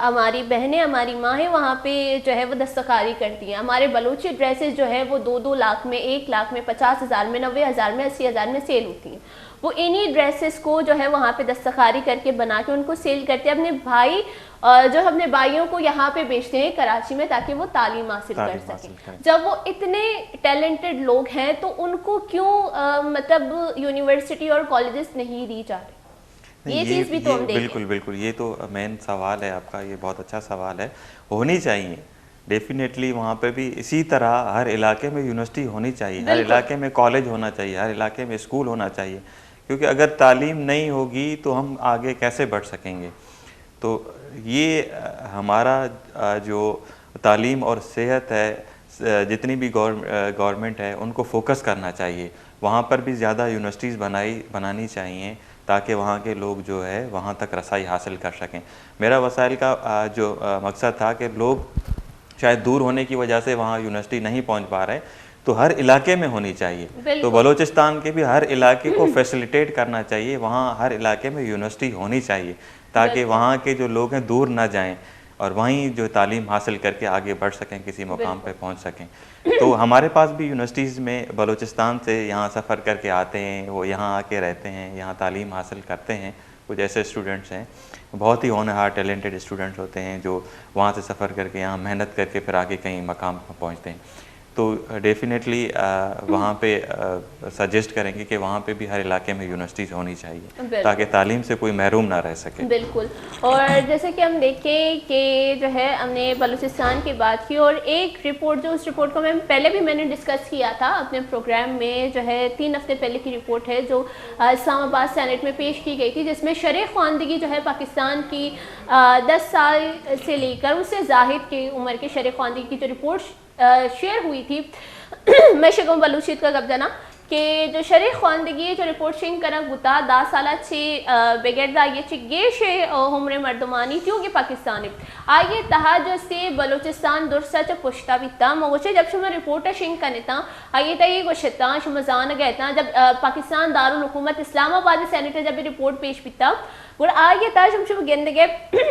हमारी बहनें, हमारी माँ है वहाँ पे जो है वो दस्तकारी करती हैं। हमारे बलूची ड्रेसेस जो है वो 2-2 लाख में, 1 लाख में, 50,000 में, 90,000 में, 80,000 में सेल होती हैं। वो इन्हीं ड्रेसेस को जो है वहाँ पे दस्तकारी करके बना के उनको सेल करते हैं। अपने भाई जो अपने भाइयों को यहाँ पे बेचते हैं कराची में, ताकि वो तालीम हासिल कर सकें। जब वो इतने टैलेंटेड लोग हैं तो उनको क्यों मतलब यूनिवर्सिटी और कॉलेजेस नहीं दी जा रही? ये चीज़ भी तो हम देखें। बिल्कुल बिल्कुल, ये तो मेन सवाल है आपका, ये बहुत अच्छा सवाल है। होनी चाहिए डेफिनेटली, वहाँ पे भी इसी तरह हर इलाके में यूनिवर्सिटी होनी चाहिए, हर इलाके में कॉलेज होना चाहिए, हर इलाके में स्कूल होना चाहिए। क्योंकि अगर तालीम नहीं होगी तो हम आगे कैसे बढ़ सकेंगे। तो ये हमारा जो तालीम और सेहत है, जितनी भी गवर्नमेंट है उनको फोकस करना चाहिए। वहाँ पर भी ज़्यादा यूनिवर्सिटीज़ बनानी चाहिए ताकि वहाँ के लोग जो है वहाँ तक रसाई हासिल कर सकें। मेरा वसाइल का जो मकसद था कि लोग शायद दूर होने की वजह से वहाँ यूनिवर्सिटी नहीं पहुँच पा रहे, तो हर इलाके में होनी चाहिए। तो बलूचिस्तान के भी हर इलाके को फैसिलिटेट करना चाहिए, वहाँ हर इलाके में यूनिवर्सिटी होनी चाहिए ताकि वहाँ के जो लोग हैं दूर ना जाएं और वहीं जो तालीम हासिल करके आगे बढ़ सकें, किसी मुकाम पे पहुँच सकें। तो हमारे पास भी यूनिवर्सिटीज़ में बलूचिस्तान से यहाँ सफ़र करके आते हैं, वो यहाँ आके रहते हैं, यहाँ तालीम हासिल करते हैं। कुछ ऐसे स्टूडेंट्स हैं, बहुत ही होनहार टैलेंटेड स्टूडेंट्स होते हैं जो वहाँ से सफ़र करके यहाँ मेहनत करके फिर आगे कहीं मकाम पर पहुँचते हैं। तो डेफिनेटली वहाँ पे सजेस्ट करेंगे कि वहाँ पे भी हर इलाके में यूनिवर्सिटीज़ होनी चाहिए ताकि तालीम से कोई महरूम ना रह सके। बिल्कुल। और जैसे कि हम देखें कि जो है हमने बलूचिस्तान की बात की, और एक रिपोर्ट, जो उस रिपोर्ट को मैंने डिस्कस किया था अपने प्रोग्राम में, जो है 3 हफ्ते पहले की रिपोर्ट है जो इस्लामाबाद सेनेट में पेश की गई थी, जिसमें शरह ख़वानदगी जो है पाकिस्तान की 10 साल से लेकर उससे ज़ाहिद की उम्र के शरह ख़वानदगी की जो रिपोर्ट शेयर हुई थी मैं शकम बलूचियत का कब्जा ना कि जो शरह ख़वानदगी जो रिपोर्ट शेयर करा गुता 10 साल बेगरदा ये गेश हमरे मर्दमानी क्योंकि पाकिस्तान आइए तहा जो से बलूचिस्तान दुरसा च पुश्ता बिता मोचे जब शुमा रिपोर्ट शेयर करने था आइए तय गुशता शुमजान गए था जब पाकिस्तान दारुल हुकूमत इस्लामाबाद सेनेटर जब रिपोर्ट पेश पिता और आगे ताज हम शुभ गेंदगे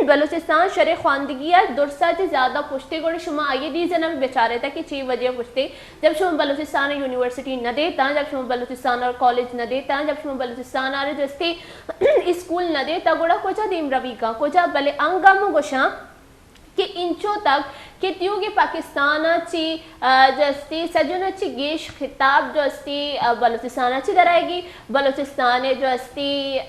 बलूचिस्तान शरह ख़वानदगी दुरसा से ज़्यादा पुछते गोड़ शुमा आइए रीजन में बेचारे था कि 6 बजे पुछते जब शुमा बलूचिस्तान यूनिवर्सिटी न देता, जब शुमा बलूचिस्तान और कॉलेज न देता, जब शुमा बलूचिस्तान आ रहे जस्ते स्कूल न देता गोड़ा कोचा दीम रवि का कोचा भले अंगम गोशा कि इंचों तक कि त्योगे पाकिस्तानाची जस्ती सजुनाची गेश खिताब जो अस्ती बलूचिस्तानाची दराएगी बलूचिस्तान जो अस्ती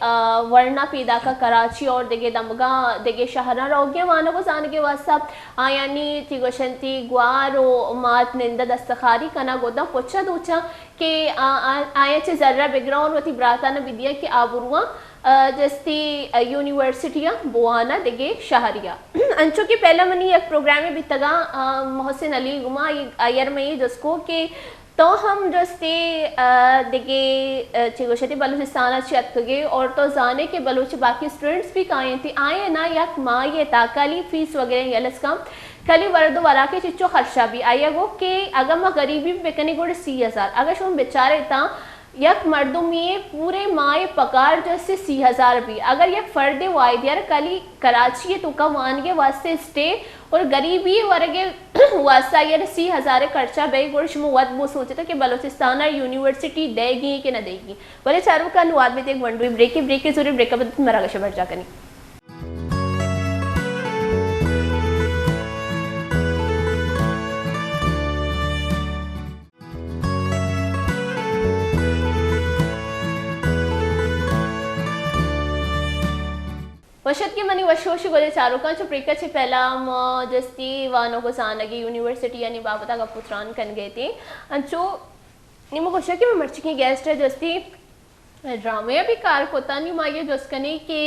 वरना पैदा का कराची और देगे दमगा देगे शहरा रोगे वाना को जान के वास्ता आयानी तिगोशंती ग्वारो मात निंदा दस्तखारी कना गोदा पोचा दूचा कि आया चे जर्रा बैकग्राउंड वती ब्राता न विद्या की आबुरुआ जस्ती यूनिवर्सिटियाँ बुआना देगे शहरिया अंचो की पहला मनी एक प्रोग्राम में बितगा मोहसिन अली गुमा आयर में जिसको कि तो हम जस्ते देगे चिगोशती बलूचिस्तान अच्छी अतगे और तो जाने के बलूच बाकी स्टूडेंट्स भी काए थे आए ना यक माँ ये ताकाली फीस वगैरह यलस का कली वर्दो वरा के चिच्चो खर्चा भी आया गो कि अगर मैं गरीबी बेकने गोड़े 30,000 अगर शुम बेचारे था यक मर्दुम ये पूरे माए पकार जैसे 30,000 भी अगर यक फर्दे वायद यार कली कराची तो का मान के वास्ते स्टे और गरीबी वर्गे वास्ता यार 30,000 खर्चा बे गोश मुवत वो सोचे था कि बलूचिस्तान यूनिवर्सिटी देगी कि न देगी बोले चारों का अनुवाद में एक वनडू ब्रेक के जरूर ब्रेकअप मरा गशा बढ़ जाकनी वर्षात मनी वर्षोशी गोले चारोकांच्या प्रेक्षाचे पहिला जस्ती वानो सानगी यूनिवर्सिटी आणि बाबता का पुत्रान कन गए थे अंचो निमो वर्षा की मर्ची की गेस्ट है जस्ती ड्रामे भी कार होता नहीं माये जसकने कि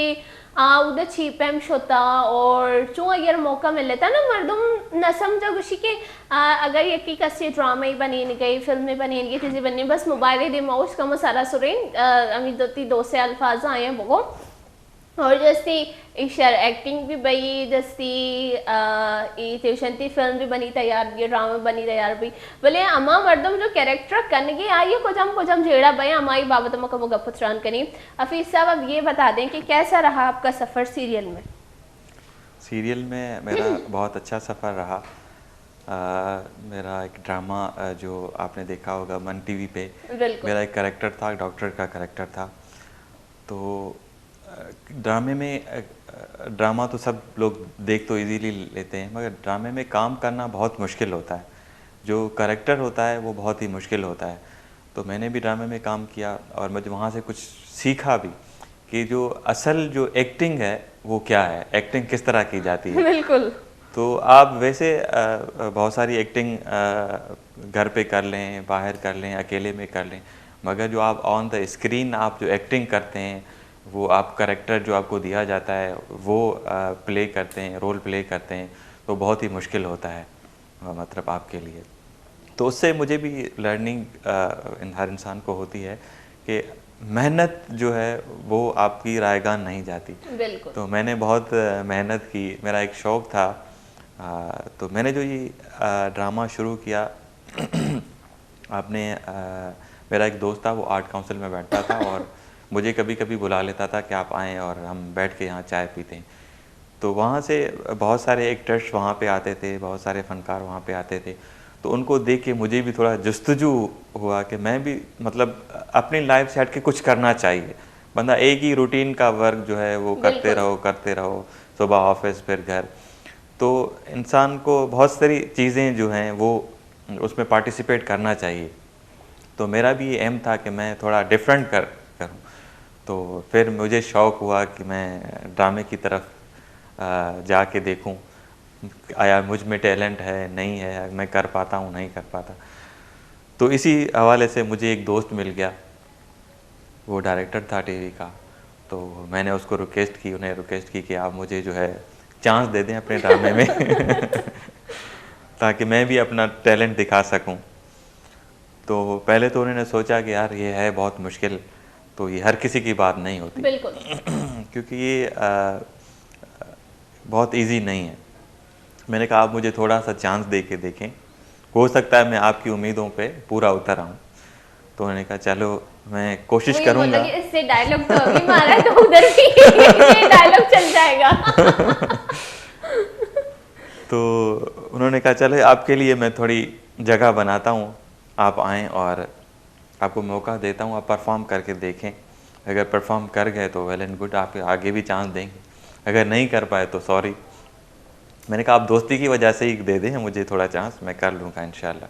उधर छीपेम होता और चूँ अगर मौका मिल लेता ना मर्दम न समझा खुशी के अगर ये की कसी ड्रामे ही बनी नहीं गई फिल्में बनी नहीं गई चीज़ें बननी बस मोबाइल दे माउस का सारा सुरें अमी दो से अल्फाज आए हैं वो और जैसे इशर एक्टिंग भी बनी जैसी ट्यूशनती फिल्म भी बनी तैयार ये ड्रामा बनी तैयार भी बोले अम्मा मर्दम जो कैरेक्टर कन गए आइए कुछ हम जेड़ा भाई हमारी बाबत में कबो गपुत्रान करी हफीज साहब अब ये बता दें कि कैसा रहा आपका सफ़र सीरियल में। सीरियल में मेरा बहुत अच्छा सफ़र रहा। मेरा एक ड्रामा जो आपने देखा होगा मन टीवी पे, मेरा एक कैरेक्टर था, डॉक्टर का कैरेक्टर था। तो ड्रामे में ड्रामा तो सब लोग देख तो इजीली लेते हैं, मगर ड्रामे में काम करना बहुत मुश्किल होता है। जो कैरेक्टर होता है वो बहुत ही मुश्किल होता है। तो मैंने भी ड्रामे में काम किया और मुझे वहाँ से कुछ सीखा भी कि जो असल जो एक्टिंग है वो क्या है, एक्टिंग किस तरह की जाती है। बिल्कुल। तो आप वैसे बहुत सारी एक्टिंग घर पे कर लें, बाहर कर लें, अकेले में कर लें, मगर जो आप ऑन द स्क्रीन आप जो एक्टिंग करते हैं वो आप कैरेक्टर जो आपको दिया जाता है वो प्ले करते हैं, रोल प्ले करते हैं, तो बहुत ही मुश्किल होता है मतलब आपके लिए। तो उससे मुझे भी लर्निंग हर इंसान को होती है कि मेहनत जो है वो आपकी रायगान नहीं जाती। बिल्कुल। तो मैंने बहुत मेहनत की, मेरा एक शौक़ था। तो मैंने जो ये ड्रामा शुरू किया आपने मेरा एक दोस्त था, वो आर्ट काउंसिल में बैठता था और मुझे कभी कभी बुला लेता था कि आप आएँ और हम बैठ के यहाँ चाय पीते हैं। तो वहाँ से बहुत सारे एक्टर्स वहाँ पे आते थे, बहुत सारे फ़नकार वहाँ पे आते थे। तो उनको देख के मुझे भी थोड़ा जुस्तजू हुआ कि मैं भी मतलब अपनी लाइफ से हट के कुछ करना चाहिए। बंदा एक ही रूटीन का वर्क जो है वो करते रहो, सुबह ऑफिस फिर घर। तो इंसान को बहुत सारी चीज़ें जो हैं वो उसमें पार्टिसिपेट करना चाहिए। तो मेरा भी ये एम था कि मैं थोड़ा डिफरेंट करूँ। तो फिर मुझे शौक़ हुआ कि मैं ड्रामे की तरफ जाके देखूं आया मुझ में टैलेंट है नहीं है, मैं कर पाता हूँ नहीं कर पाता। तो इसी हवाले से मुझे एक दोस्त मिल गया, वो डायरेक्टर था टीवी का। तो मैंने उसको उन्हें रिक्वेस्ट की कि आप मुझे जो है चांस दे दें अपने ड्रामे में ताकि मैं भी अपना टैलेंट दिखा सकूं। तो पहले तो उन्होंने सोचा कि यार ये है बहुत मुश्किल, तो ये हर किसी की बात नहीं होती। बिल्कुल। क्योंकि ये बहुत इजी नहीं है। मैंने कहा आप मुझे थोड़ा सा चांस दे के देखें, हो सकता है मैं आपकी उम्मीदों पे पूरा उतर आऊँ। तो उन्होंने कहा चलो मैं कोशिश करूँगा। इससे डायलॉग तो अभी मारा तो उधर भी ये डायलॉग चल जाएगा तो उन्होंने कहा चलो आपके लिए मैं थोड़ी जगह बनाता हूँ, आप आएँ और आपको मौका देता हूँ, आप परफॉर्म करके देखें। अगर परफॉर्म कर गए तो वेल एंड गुड, आप आगे भी चांस देंगे। अगर नहीं कर पाए तो सॉरी। मैंने कहा आप दोस्ती की वजह से ही दे दें मुझे थोड़ा चांस, मैं कर लूँगा इंशाल्लाह।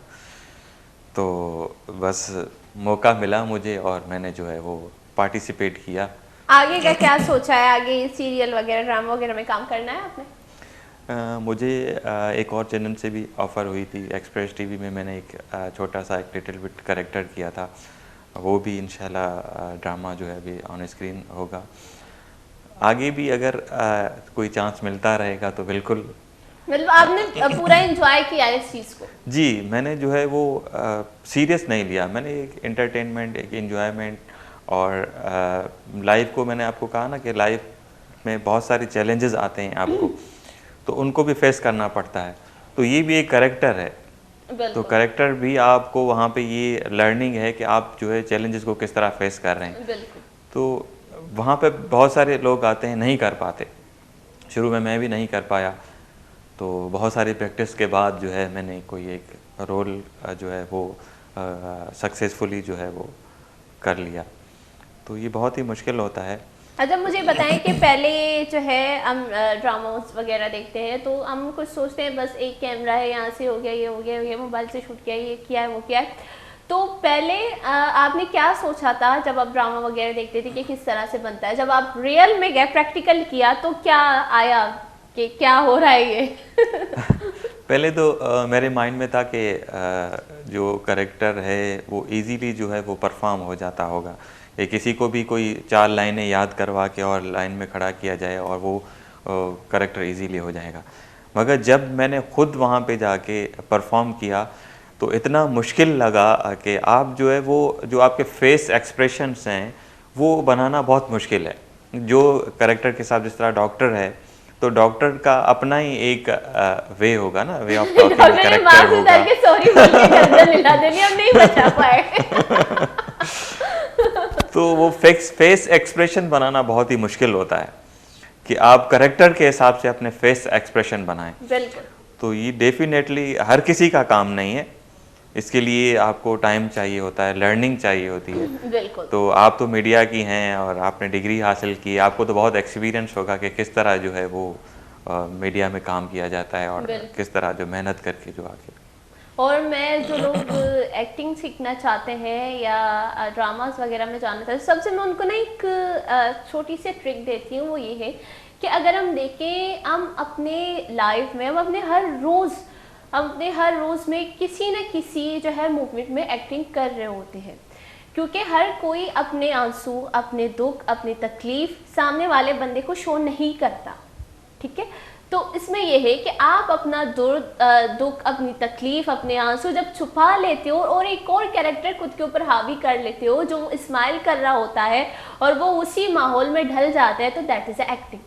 तो बस मौका मिला मुझे और मैंने जो है वो पार्टिसिपेट किया। आगे का क्या सोचा है, आगे सीरियल वगैरह ड्रामा वगैरह में काम करना है आपने? मुझे एक और चैनल से भी ऑफ़र हुई थी, एक्सप्रेस टीवी में मैंने एक छोटा सा एक लिटिल बिट कैरेक्टर किया था। वो भी इंशाल्लाह ड्रामा जो है अभी ऑन स्क्रीन होगा। आगे भी अगर कोई चांस मिलता रहेगा तो बिल्कुल। मतलब आपने पूरा एंजॉय किया इस चीज़ को? जी, मैंने जो है वो सीरियस नहीं लिया। मैंने एक एंटरटेनमेंट, एक एंजॉयमेंट और लाइफ को, मैंने आपको कहा ना कि लाइफ में बहुत सारे चैलेंजेस आते हैं आपको, तो उनको भी फेस करना पड़ता है। तो ये भी एक कैरेक्टर है, तो कैरेक्टर भी आपको वहाँ पे ये लर्निंग है कि आप जो है चैलेंजेस को किस तरह फेस कर रहे हैं। तो वहाँ पे बहुत सारे लोग आते हैं नहीं कर पाते। शुरू में मैं भी नहीं कर पाया, तो बहुत सारी प्रैक्टिस के बाद जो है मैंने कोई एक रोल जो है वो सक्सेसफुली जो है वो कर लिया। तो ये बहुत ही मुश्किल होता है। अच्छा, मुझे बताएं कि पहले जो है हम ड्रामास वगैरह देखते हैं तो हम कुछ सोचते हैं बस एक कैमरा है, यहाँ से हो गया, ये हो गया, ये मोबाइल से शूट किया, ये किया है, वो किया है। तो पहले आपने क्या सोचा था जब आप ड्रामा वगैरह देखते थे कि किस तरह से बनता है, जब आप रियल में गए प्रैक्टिकल किया तो क्या आया कि क्या हो रहा है ये? पहले तो मेरे माइंड में था कि जो करेक्टर है वो इजीली जो है वो परफॉर्म हो जाता होगा, कि किसी को भी कोई 4 लाइनें याद करवा के और लाइन में खड़ा किया जाए और वो करेक्टर इजीली हो जाएगा। मगर जब मैंने खुद वहाँ पे जाके परफॉर्म किया तो इतना मुश्किल लगा कि आप जो है वो जो आपके फेस एक्सप्रेशंस हैं वो बनाना बहुत मुश्किल है। जो करेक्टर के साथ जिस तरह डॉक्टर है तो डॉक्टर का अपना ही एक वे होगा ना, वे ऑफ टॉकिंग करेक्टर होगा। सॉरी बोल के गर्दन हिला देनी, हम नहीं बचा पाए। तो वो फेस एक्सप्रेशन बनाना बहुत ही मुश्किल होता है कि आप करेक्टर के हिसाब से अपने फेस एक्सप्रेशन बनाएं। बिल्कुल। तो ये डेफिनेटली हर किसी का काम नहीं है, इसके लिए आपको टाइम चाहिए होता है, लर्निंग चाहिए होती है। बिल्कुल। तो आप तो मीडिया की हैं और आपने डिग्री हासिल की, आपको तो बहुत एक्सपीरियंस होगा कि किस तरह जो है वो मीडिया में काम किया जाता है और किस तरह जो मेहनत करके जो आगे। और मैं जो लोग एक्टिंग सीखना चाहते हैं या ड्रामास वगैरह में जाना चाहते हैं, सबसे मैं उनको ना एक छोटी सी ट्रिक देती हूँ, वो ये है कि अगर हम देखें हम अपने लाइफ में, हम अपने हर रोज़ में किसी न किसी जो है मूवमेंट में एक्टिंग कर रहे होते हैं, क्योंकि हर कोई अपने आंसू, अपने दुख, अपनी तकलीफ सामने वाले बंदे को शो नहीं करता, ठीक है। तो इसमें यह है कि आप अपना दुख, अपनी तकलीफ, अपने आंसू जब छुपा लेते हो और एक और कैरेक्टर खुद के ऊपर हावी कर लेते हो जो स्माइल कर रहा होता है और वो उसी माहौल में ढल जाता है, तो दैट इज़ एक्टिंग।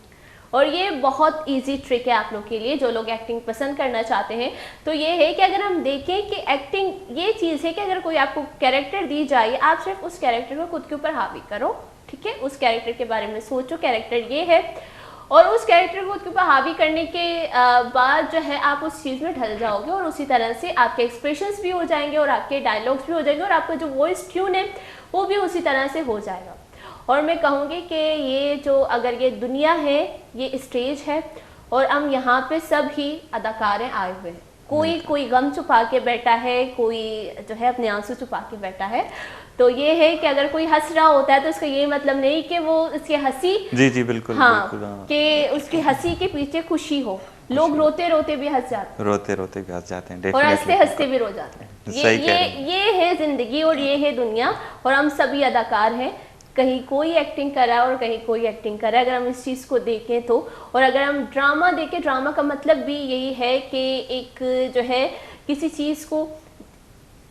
और ये बहुत इजी ट्रिक है आप लोग के लिए जो लोग एक्टिंग पसंद करना चाहते हैं। तो ये है कि अगर हम देखें कि एक्टिंग ये चीज़ है कि अगर कोई आपको कैरेक्टर दी जाए, आप सिर्फ उस कैरेक्टर को खुद के ऊपर हावी करो, ठीक है। उस कैरेक्टर के बारे में सोचो, कैरेक्टर ये है, और उस कैरेक्टर को खुद के ऊपर हावी करने के बाद जो है आप उस चीज़ में ढल जाओगे और उसी तरह से आपके एक्सप्रेशंस भी हो जाएंगे और आपके डायलॉग्स भी हो जाएंगे और आपका जो वॉइस ट्यून है वो भी उसी तरह से हो जाएगा। और मैं कहूँगी कि ये जो अगर ये दुनिया है, ये स्टेज है और हम यहाँ पे सब ही अदाकार आए हुए हैं। कोई गम छुपा के बैठा है, कोई जो है अपने आंसू छुपा के बैठा है। तो ये है कि अगर कोई हंस रहा होता है तो उसका ये मतलब नहीं कि वो उसकी हंसी, जी बिल्कुल, हाँ, बिल्कुल, हाँ, कि उसकी हंसी के पीछे खुशी हो। लोग रोते रोते भी हंस जाते हैं, रोते रोते भी हंस जाते हैं और हंसते हंसते भी रो जाते हैं। ये है जिंदगी और ये है दुनिया, और हम सभी अदाकार हैं। कहीं कोई एक्टिंग कर रहा है और कहीं कोई एक्टिंग कर रहा है, अगर हम इस चीज़ को देखें तो। और अगर हम ड्रामा देखें, ड्रामा का मतलब भी यही है कि एक जो है किसी चीज़ को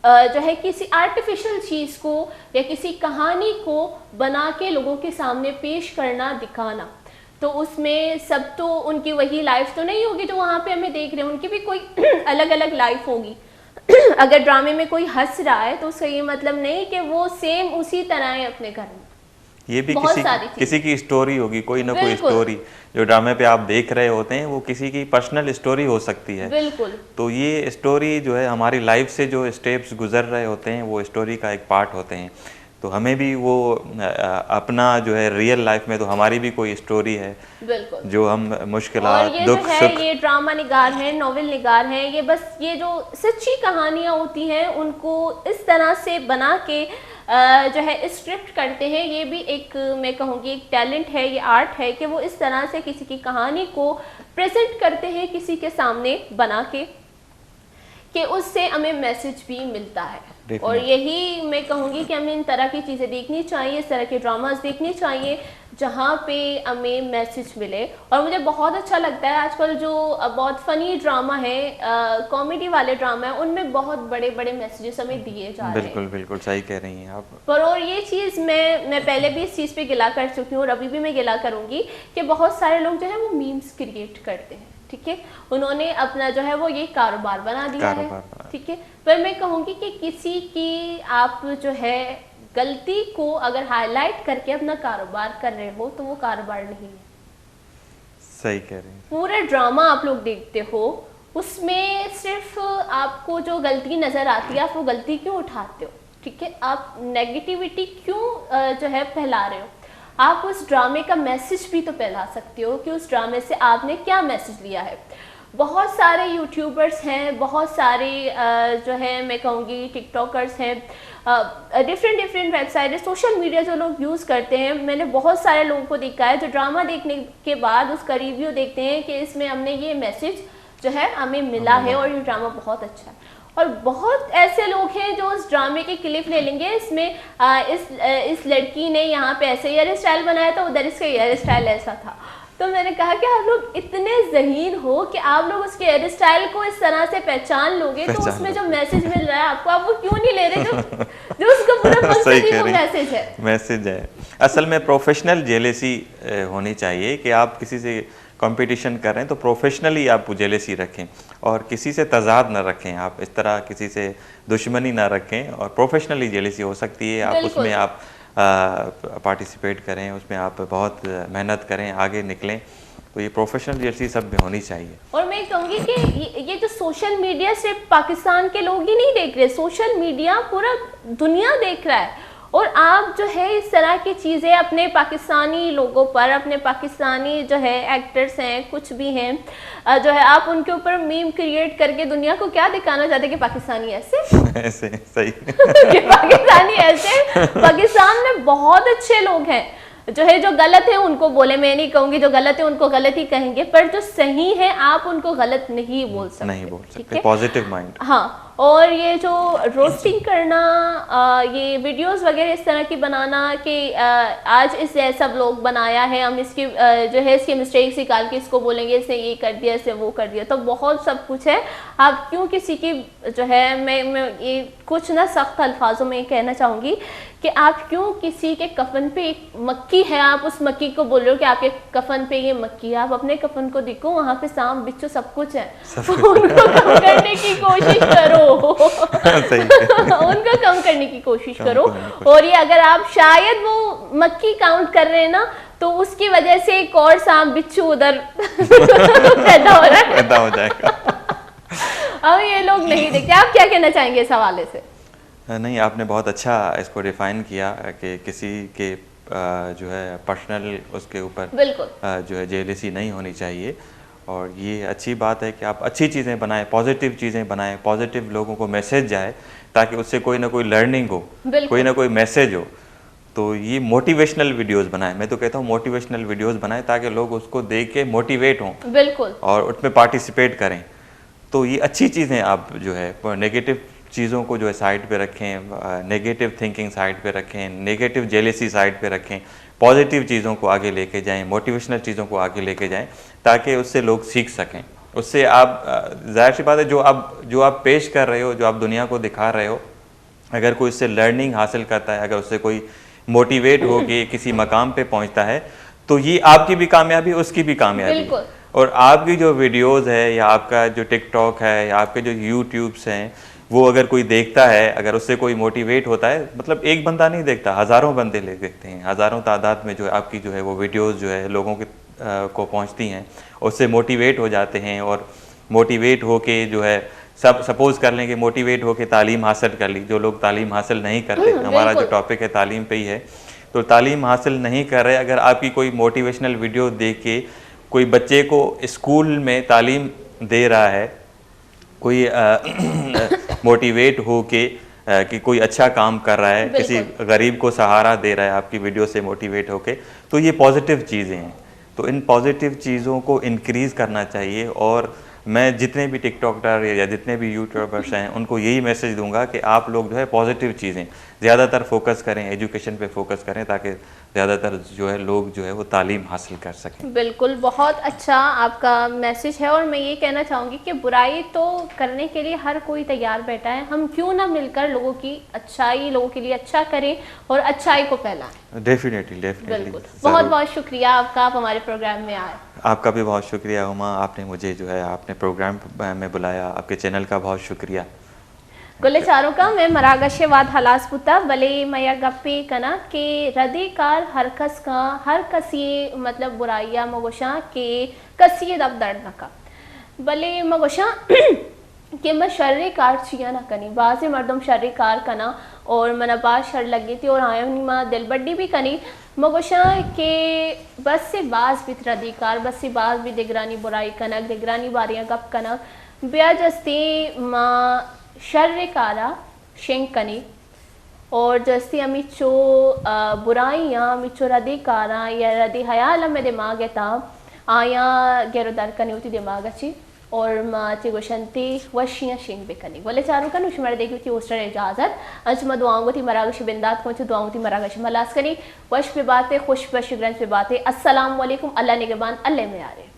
जो है किसी आर्टिफिशियल चीज़ को या किसी कहानी को बना के लोगों के सामने पेश करना, दिखाना। तो उसमें सब तो उनकी वही लाइफ तो नहीं होगी जो वहाँ पे हमें देख रहे हैं, उनकी भी कोई अलग अलग लाइफ होगी। अगर ड्रामे में कोई हंस रहा है तो उसका ये मतलब नहीं कि वो सेम उसी तरह है अपने घर में। ये भी किसी की स्टोरी होगी, कोई ना कोई स्टोरी जो ड्रामे पे आप देख रहे होते हैं वो किसी की पर्सनल स्टोरी हो सकती है। बिल्कुल। तो ये स्टोरी जो है हमारी लाइफ से जो स्टेप्स गुजर रहे होते हैं वो स्टोरी का एक पार्ट होते हैं। तो हमें भी वो अपना जो है रियल लाइफ में तो हमारी भी कोई स्टोरी है, बिल्कुल, जो हम मुश्किलात, दुख, सुख, ये ड्रामा निगार हैं, नॉवेल निगार हैं, ये बस ये जो सच्ची कहानियाँ होती हैं उनको इस तरह से बना के जो है स्क्रिप्ट करते हैं। ये भी एक, मैं कहूँगी, एक टैलेंट है, ये आर्ट है कि वो इस तरह से किसी की कहानी को प्रेजेंट करते हैं किसी के सामने बना के, कि उससे हमें मैसेज भी मिलता है। और यही मैं कहूँगी कि हमें इन तरह की चीज़ें देखनी चाहिए, इस तरह के ड्रामास देखने चाहिए जहाँ पे हमें मैसेज मिले। और मुझे बहुत अच्छा लगता है आजकल जो बहुत फ़नी ड्रामा है, कॉमेडी वाले ड्रामा है, उनमें बहुत बड़े बड़े मैसेजेस हमें दिए जा रहे हैं। बिल्कुल बिल्कुल सही कह रही हैं आप। पर और ये चीज़ मैं पहले भी इस चीज़ पे गिला कर चुकी हूँ और अभी भी मैं गिला करूँगी कि बहुत सारे लोग जो है वो मीम्स क्रिएट करते हैं, ठीक है। उन्होंने अपना जो है वो ये कारोबार बना दिया है, ठीक है। पर मैं कहूँगी कि किसी की आप जो है गलती को अगर हाईलाइट करके अपना कारोबार कर रहे हो तो वो कारोबार नहीं है। सही कह रहे हैं। पूरा ड्रामा आप लोग देखते हो, उसमें सिर्फ आपको जो गलती नज़र आती है आप वो गलती क्यों उठाते हो, ठीक है। आप नेगेटिविटी क्यों जो है फैला रहे हो। आप उस ड्रामे का मैसेज भी तो फैला सकते हो कि उस ड्रामे से आपने क्या मैसेज लिया है। बहुत सारे यूट्यूबर्स हैं, बहुत सारे जो है मैं कहूँगी टिकटॉकर्स हैं, डिफरेंट वेबसाइट, सोशल मीडिया जो लोग यूज़ करते हैं। मैंने बहुत सारे लोगों को देखा है जो ड्रामा देखने के बाद उसका रिव्यू देखते हैं कि इसमें हमने ये मैसेज जो है हमें मिला है और ये ड्रामा बहुत अच्छा है। और बहुत ऐसे लोग हैं जो उस ड्रामे की क्लिप ले लेंगे, इसमें इस लड़की ने यहाँ पे ऐसे हेयर स्टाइल बनाया था, उधर इसका हेयर स्टाइल ऐसा था। तो मैंने कहा कि आप लोग इतने ज़हीन हो कि आप लोग उसके हेयर स्टाइल को इस तरह से पहचान लोगे, तो उसमें जो मैसेज मिल रहा है आपको, आप वो क्यों नहीं ले रहे जो उसका पूरा मकसद ही वो मैसेज है। मैसेज है। असल में प्रोफेशनल जेलेसी होनी चाहिए कि आप किसी से कंपटीशन कर रहे हैं तो प्रोफेशनली आप जेलेसी रखें और किसी से तजाद न रखें, आप इस तरह किसी से दुश्मनी ना रखें और प्रोफेशनली जेलेसी हो सकती है। आप उसमें आप पार्टिसिपेट करें, उसमें आप बहुत मेहनत करें, आगे निकलें, तो ये प्रोफेशनल जेलेसी सब में होनी चाहिए। और मैं कहूँगी कि ये जो सोशल मीडिया सिर्फ पाकिस्तान के लोग ही नहीं देख रहे, सोशल मीडिया पूरा दुनिया देख रहा है। और आप जो है इस तरह की चीज़ें अपने पाकिस्तानी लोगों पर, अपने पाकिस्तानी जो है एक्टर्स हैं, कुछ भी हैं, जो है आप उनके ऊपर मीम क्रिएट करके दुनिया को क्या दिखाना चाहते हैं कि पाकिस्तानी ऐसे ऐसे सही कि पाकिस्तानी ऐसे। पाकिस्तान में बहुत अच्छे लोग हैं, जो है जो गलत है उनको बोले, मैं नहीं कहूँगी जो गलत है उनको गलत ही कहेंगे, पर जो सही है आप उनको गलत नहीं बोल सकते, नहीं बोल सकते, पॉजिटिव माइंड। हाँ, और ये जो रोस्टिंग करना, ये वीडियोस वगैरह इस तरह की बनाना कि आज इसे सब लोग बनाया है, हम इसकी जो है इसकी मिस्टेक्स निकाल के इसको बोलेंगे इसने ये कर दिया, इसने वो कर दिया, तो बहुत सब कुछ है। आप क्यों किसी की जो है मैं ये कुछ ना सख्त अल्फाजों में कहना चाहूँगी कि आप क्यों किसी के कफन पे एक मक्खी है, आप उस मक्खी को बोल रहे हो कि आपके कफन पे ये मक्खी है। आप अपने कफन को देखो, वहाँ पे सांप बिच्छू सब कुछ है, उनको कम करने की कोशिश करो उनको कम करने की कोशिश करो। और ये अगर आप शायद वो मक्खी काउंट कर रहे हैं ना, तो उसकी वजह से एक और सांप बिच्छू उधर पैदा हो रहा है, पैदा हो जाएगा। अब ये लोग नहीं देखते। आप क्या कहना चाहेंगे इस हवाले से? नहीं, आपने बहुत अच्छा इसको डिफाइन किया कि किसी के जो है पर्सनल उसके ऊपर जो है जेलसी नहीं होनी चाहिए। और ये अच्छी बात है कि आप अच्छी चीज़ें बनाएं, पॉजिटिव चीज़ें बनाएं, पॉजिटिव लोगों को मैसेज जाए ताकि उससे कोई ना कोई लर्निंग हो, कोई ना कोई मैसेज हो। तो ये मोटिवेशनल वीडियोस बनाएं, मैं तो कहता हूँ मोटिवेशनल वीडियोस बनाएं ताकि लोग उसको देख के मोटिवेट हों, बिल्कुल, और उसमें पार्टिसिपेट करें। तो ये अच्छी चीज़ें आप जो है नेगेटिव चीज़ों को जो है साइड पे रखें, नेगेटिव थिंकिंग साइड पे रखें, नेगेटिव जेलेसी साइड पे रखें, पॉजिटिव चीज़ों को आगे लेके जाएं, मोटिवेशनल चीज़ों को आगे लेके जाएं ताकि उससे लोग सीख सकें। उससे आप जाहिर सी बात है जो आप पेश कर रहे हो, जो आप दुनिया को दिखा रहे हो, अगर कोई इससे लर्निंग हासिल करता है, अगर उससे कोई मोटिवेट हो के किसी मकाम पे पहुंचता है, तो ये आपकी भी कामयाबी, उसकी भी कामयाबी है। और आपकी जो वीडियोज़ है या आपका जो टिकटॉक है या आपके जो यूट्यूब्स हैं, वो अगर कोई देखता है, अगर उससे कोई मोटिवेट होता है, मतलब एक बंदा नहीं देखता, हज़ारों बंदे ले देखते हैं, हज़ारों तादाद में जो है आपकी जो है वो वीडियोस जो है लोगों के को पहुंचती हैं, उससे मोटिवेट हो जाते हैं। और मोटिवेट होके जो है सब सपोज़ कर लें कि मोटिवेट होके तालीम हासिल कर ली, जो लोग तालीम हासिल नहीं करते, हमारा जो टॉपिक है तालीम पे ही है, तो तालीम हासिल नहीं कर रहे, अगर आपकी कोई मोटिवेशनल वीडियो देख के कोई बच्चे को स्कूल में तालीम दे रहा है, कोई मोटिवेट हो के कि कोई अच्छा काम कर रहा है, किसी गरीब को सहारा दे रहा है आपकी वीडियो से मोटिवेट होके, तो ये पॉजिटिव चीज़ें हैं। तो इन पॉजिटिव चीज़ों को इंक्रीज़ करना चाहिए। और मैं जितने भी टिकटॉकर या जितने भी यूट्यूबर्स हैं उनको यही मैसेज दूंगा कि आप लोग जो है पॉजिटिव चीज़ें ज़्यादातर फोकस करें, एजुकेशन पे फोकस करें, ताकि ज़्यादातर जो है लोग जो है वो तालीम हासिल कर सकें। बिल्कुल, बहुत अच्छा आपका मैसेज है। और मैं ये कहना चाहूँगी कि बुराई तो करने के लिए हर कोई तैयार बैठा है, हम क्यों ना मिलकर लोगों की अच्छाई, लोगों के लिए अच्छा करें और अच्छाई को फैलाएं। डेफिनेटली बिल्कुल, बहुत बहुत शुक्रिया आपका, आप हमारे प्रोग्राम में आए। आपका भी बहुत शुक्रिया हुमा, आपने मुझे जो है आपने प्रोग्राम में बुलाया, आपके चैनल का बहुत शुक्रिया। गुले चारों का मैं मरागशे वाद हलास पुता भले मया गप्पे कना के रदे कार हर कस का हर कसिए मतलब बुराइया मगोशा के कसिए दब दर्द नका भले मगोशा कि मैं शर्रे कार छिया ना कनी, बाज़े मर्दम शर्रे कार कना और मना बात शर लगी थी और आया माँ दिल बड्डी भी कनी, मगोशा के बस से बाज भी त्रदिकार बस से बाज भी दिगरानी बुराई कनक दिगरानी बारियां गप कनक ब्याजस्ती माँ शर्र कारा शेंक कनी और जस्ती अमिचो बुराइयाँ अमिचो रदी कारा या रदी हयाल में दिमाग है ता आया गेरो दर कनी उती दिमाग अच्छी और माँ चिगोशंती वशियाँ शेंग बेकनी बोले चारों का नुशमर देखी थी उस्टर इजाज़त अंजुम दुआओं थी मरागश बिंदात को दुआओं थी मरागश मलास करी वश पे बातें खुश बश ग्रंथ पे बातें अस्सलाम वालेकुम अल्लाह निगहबान अल्लाह में यारे।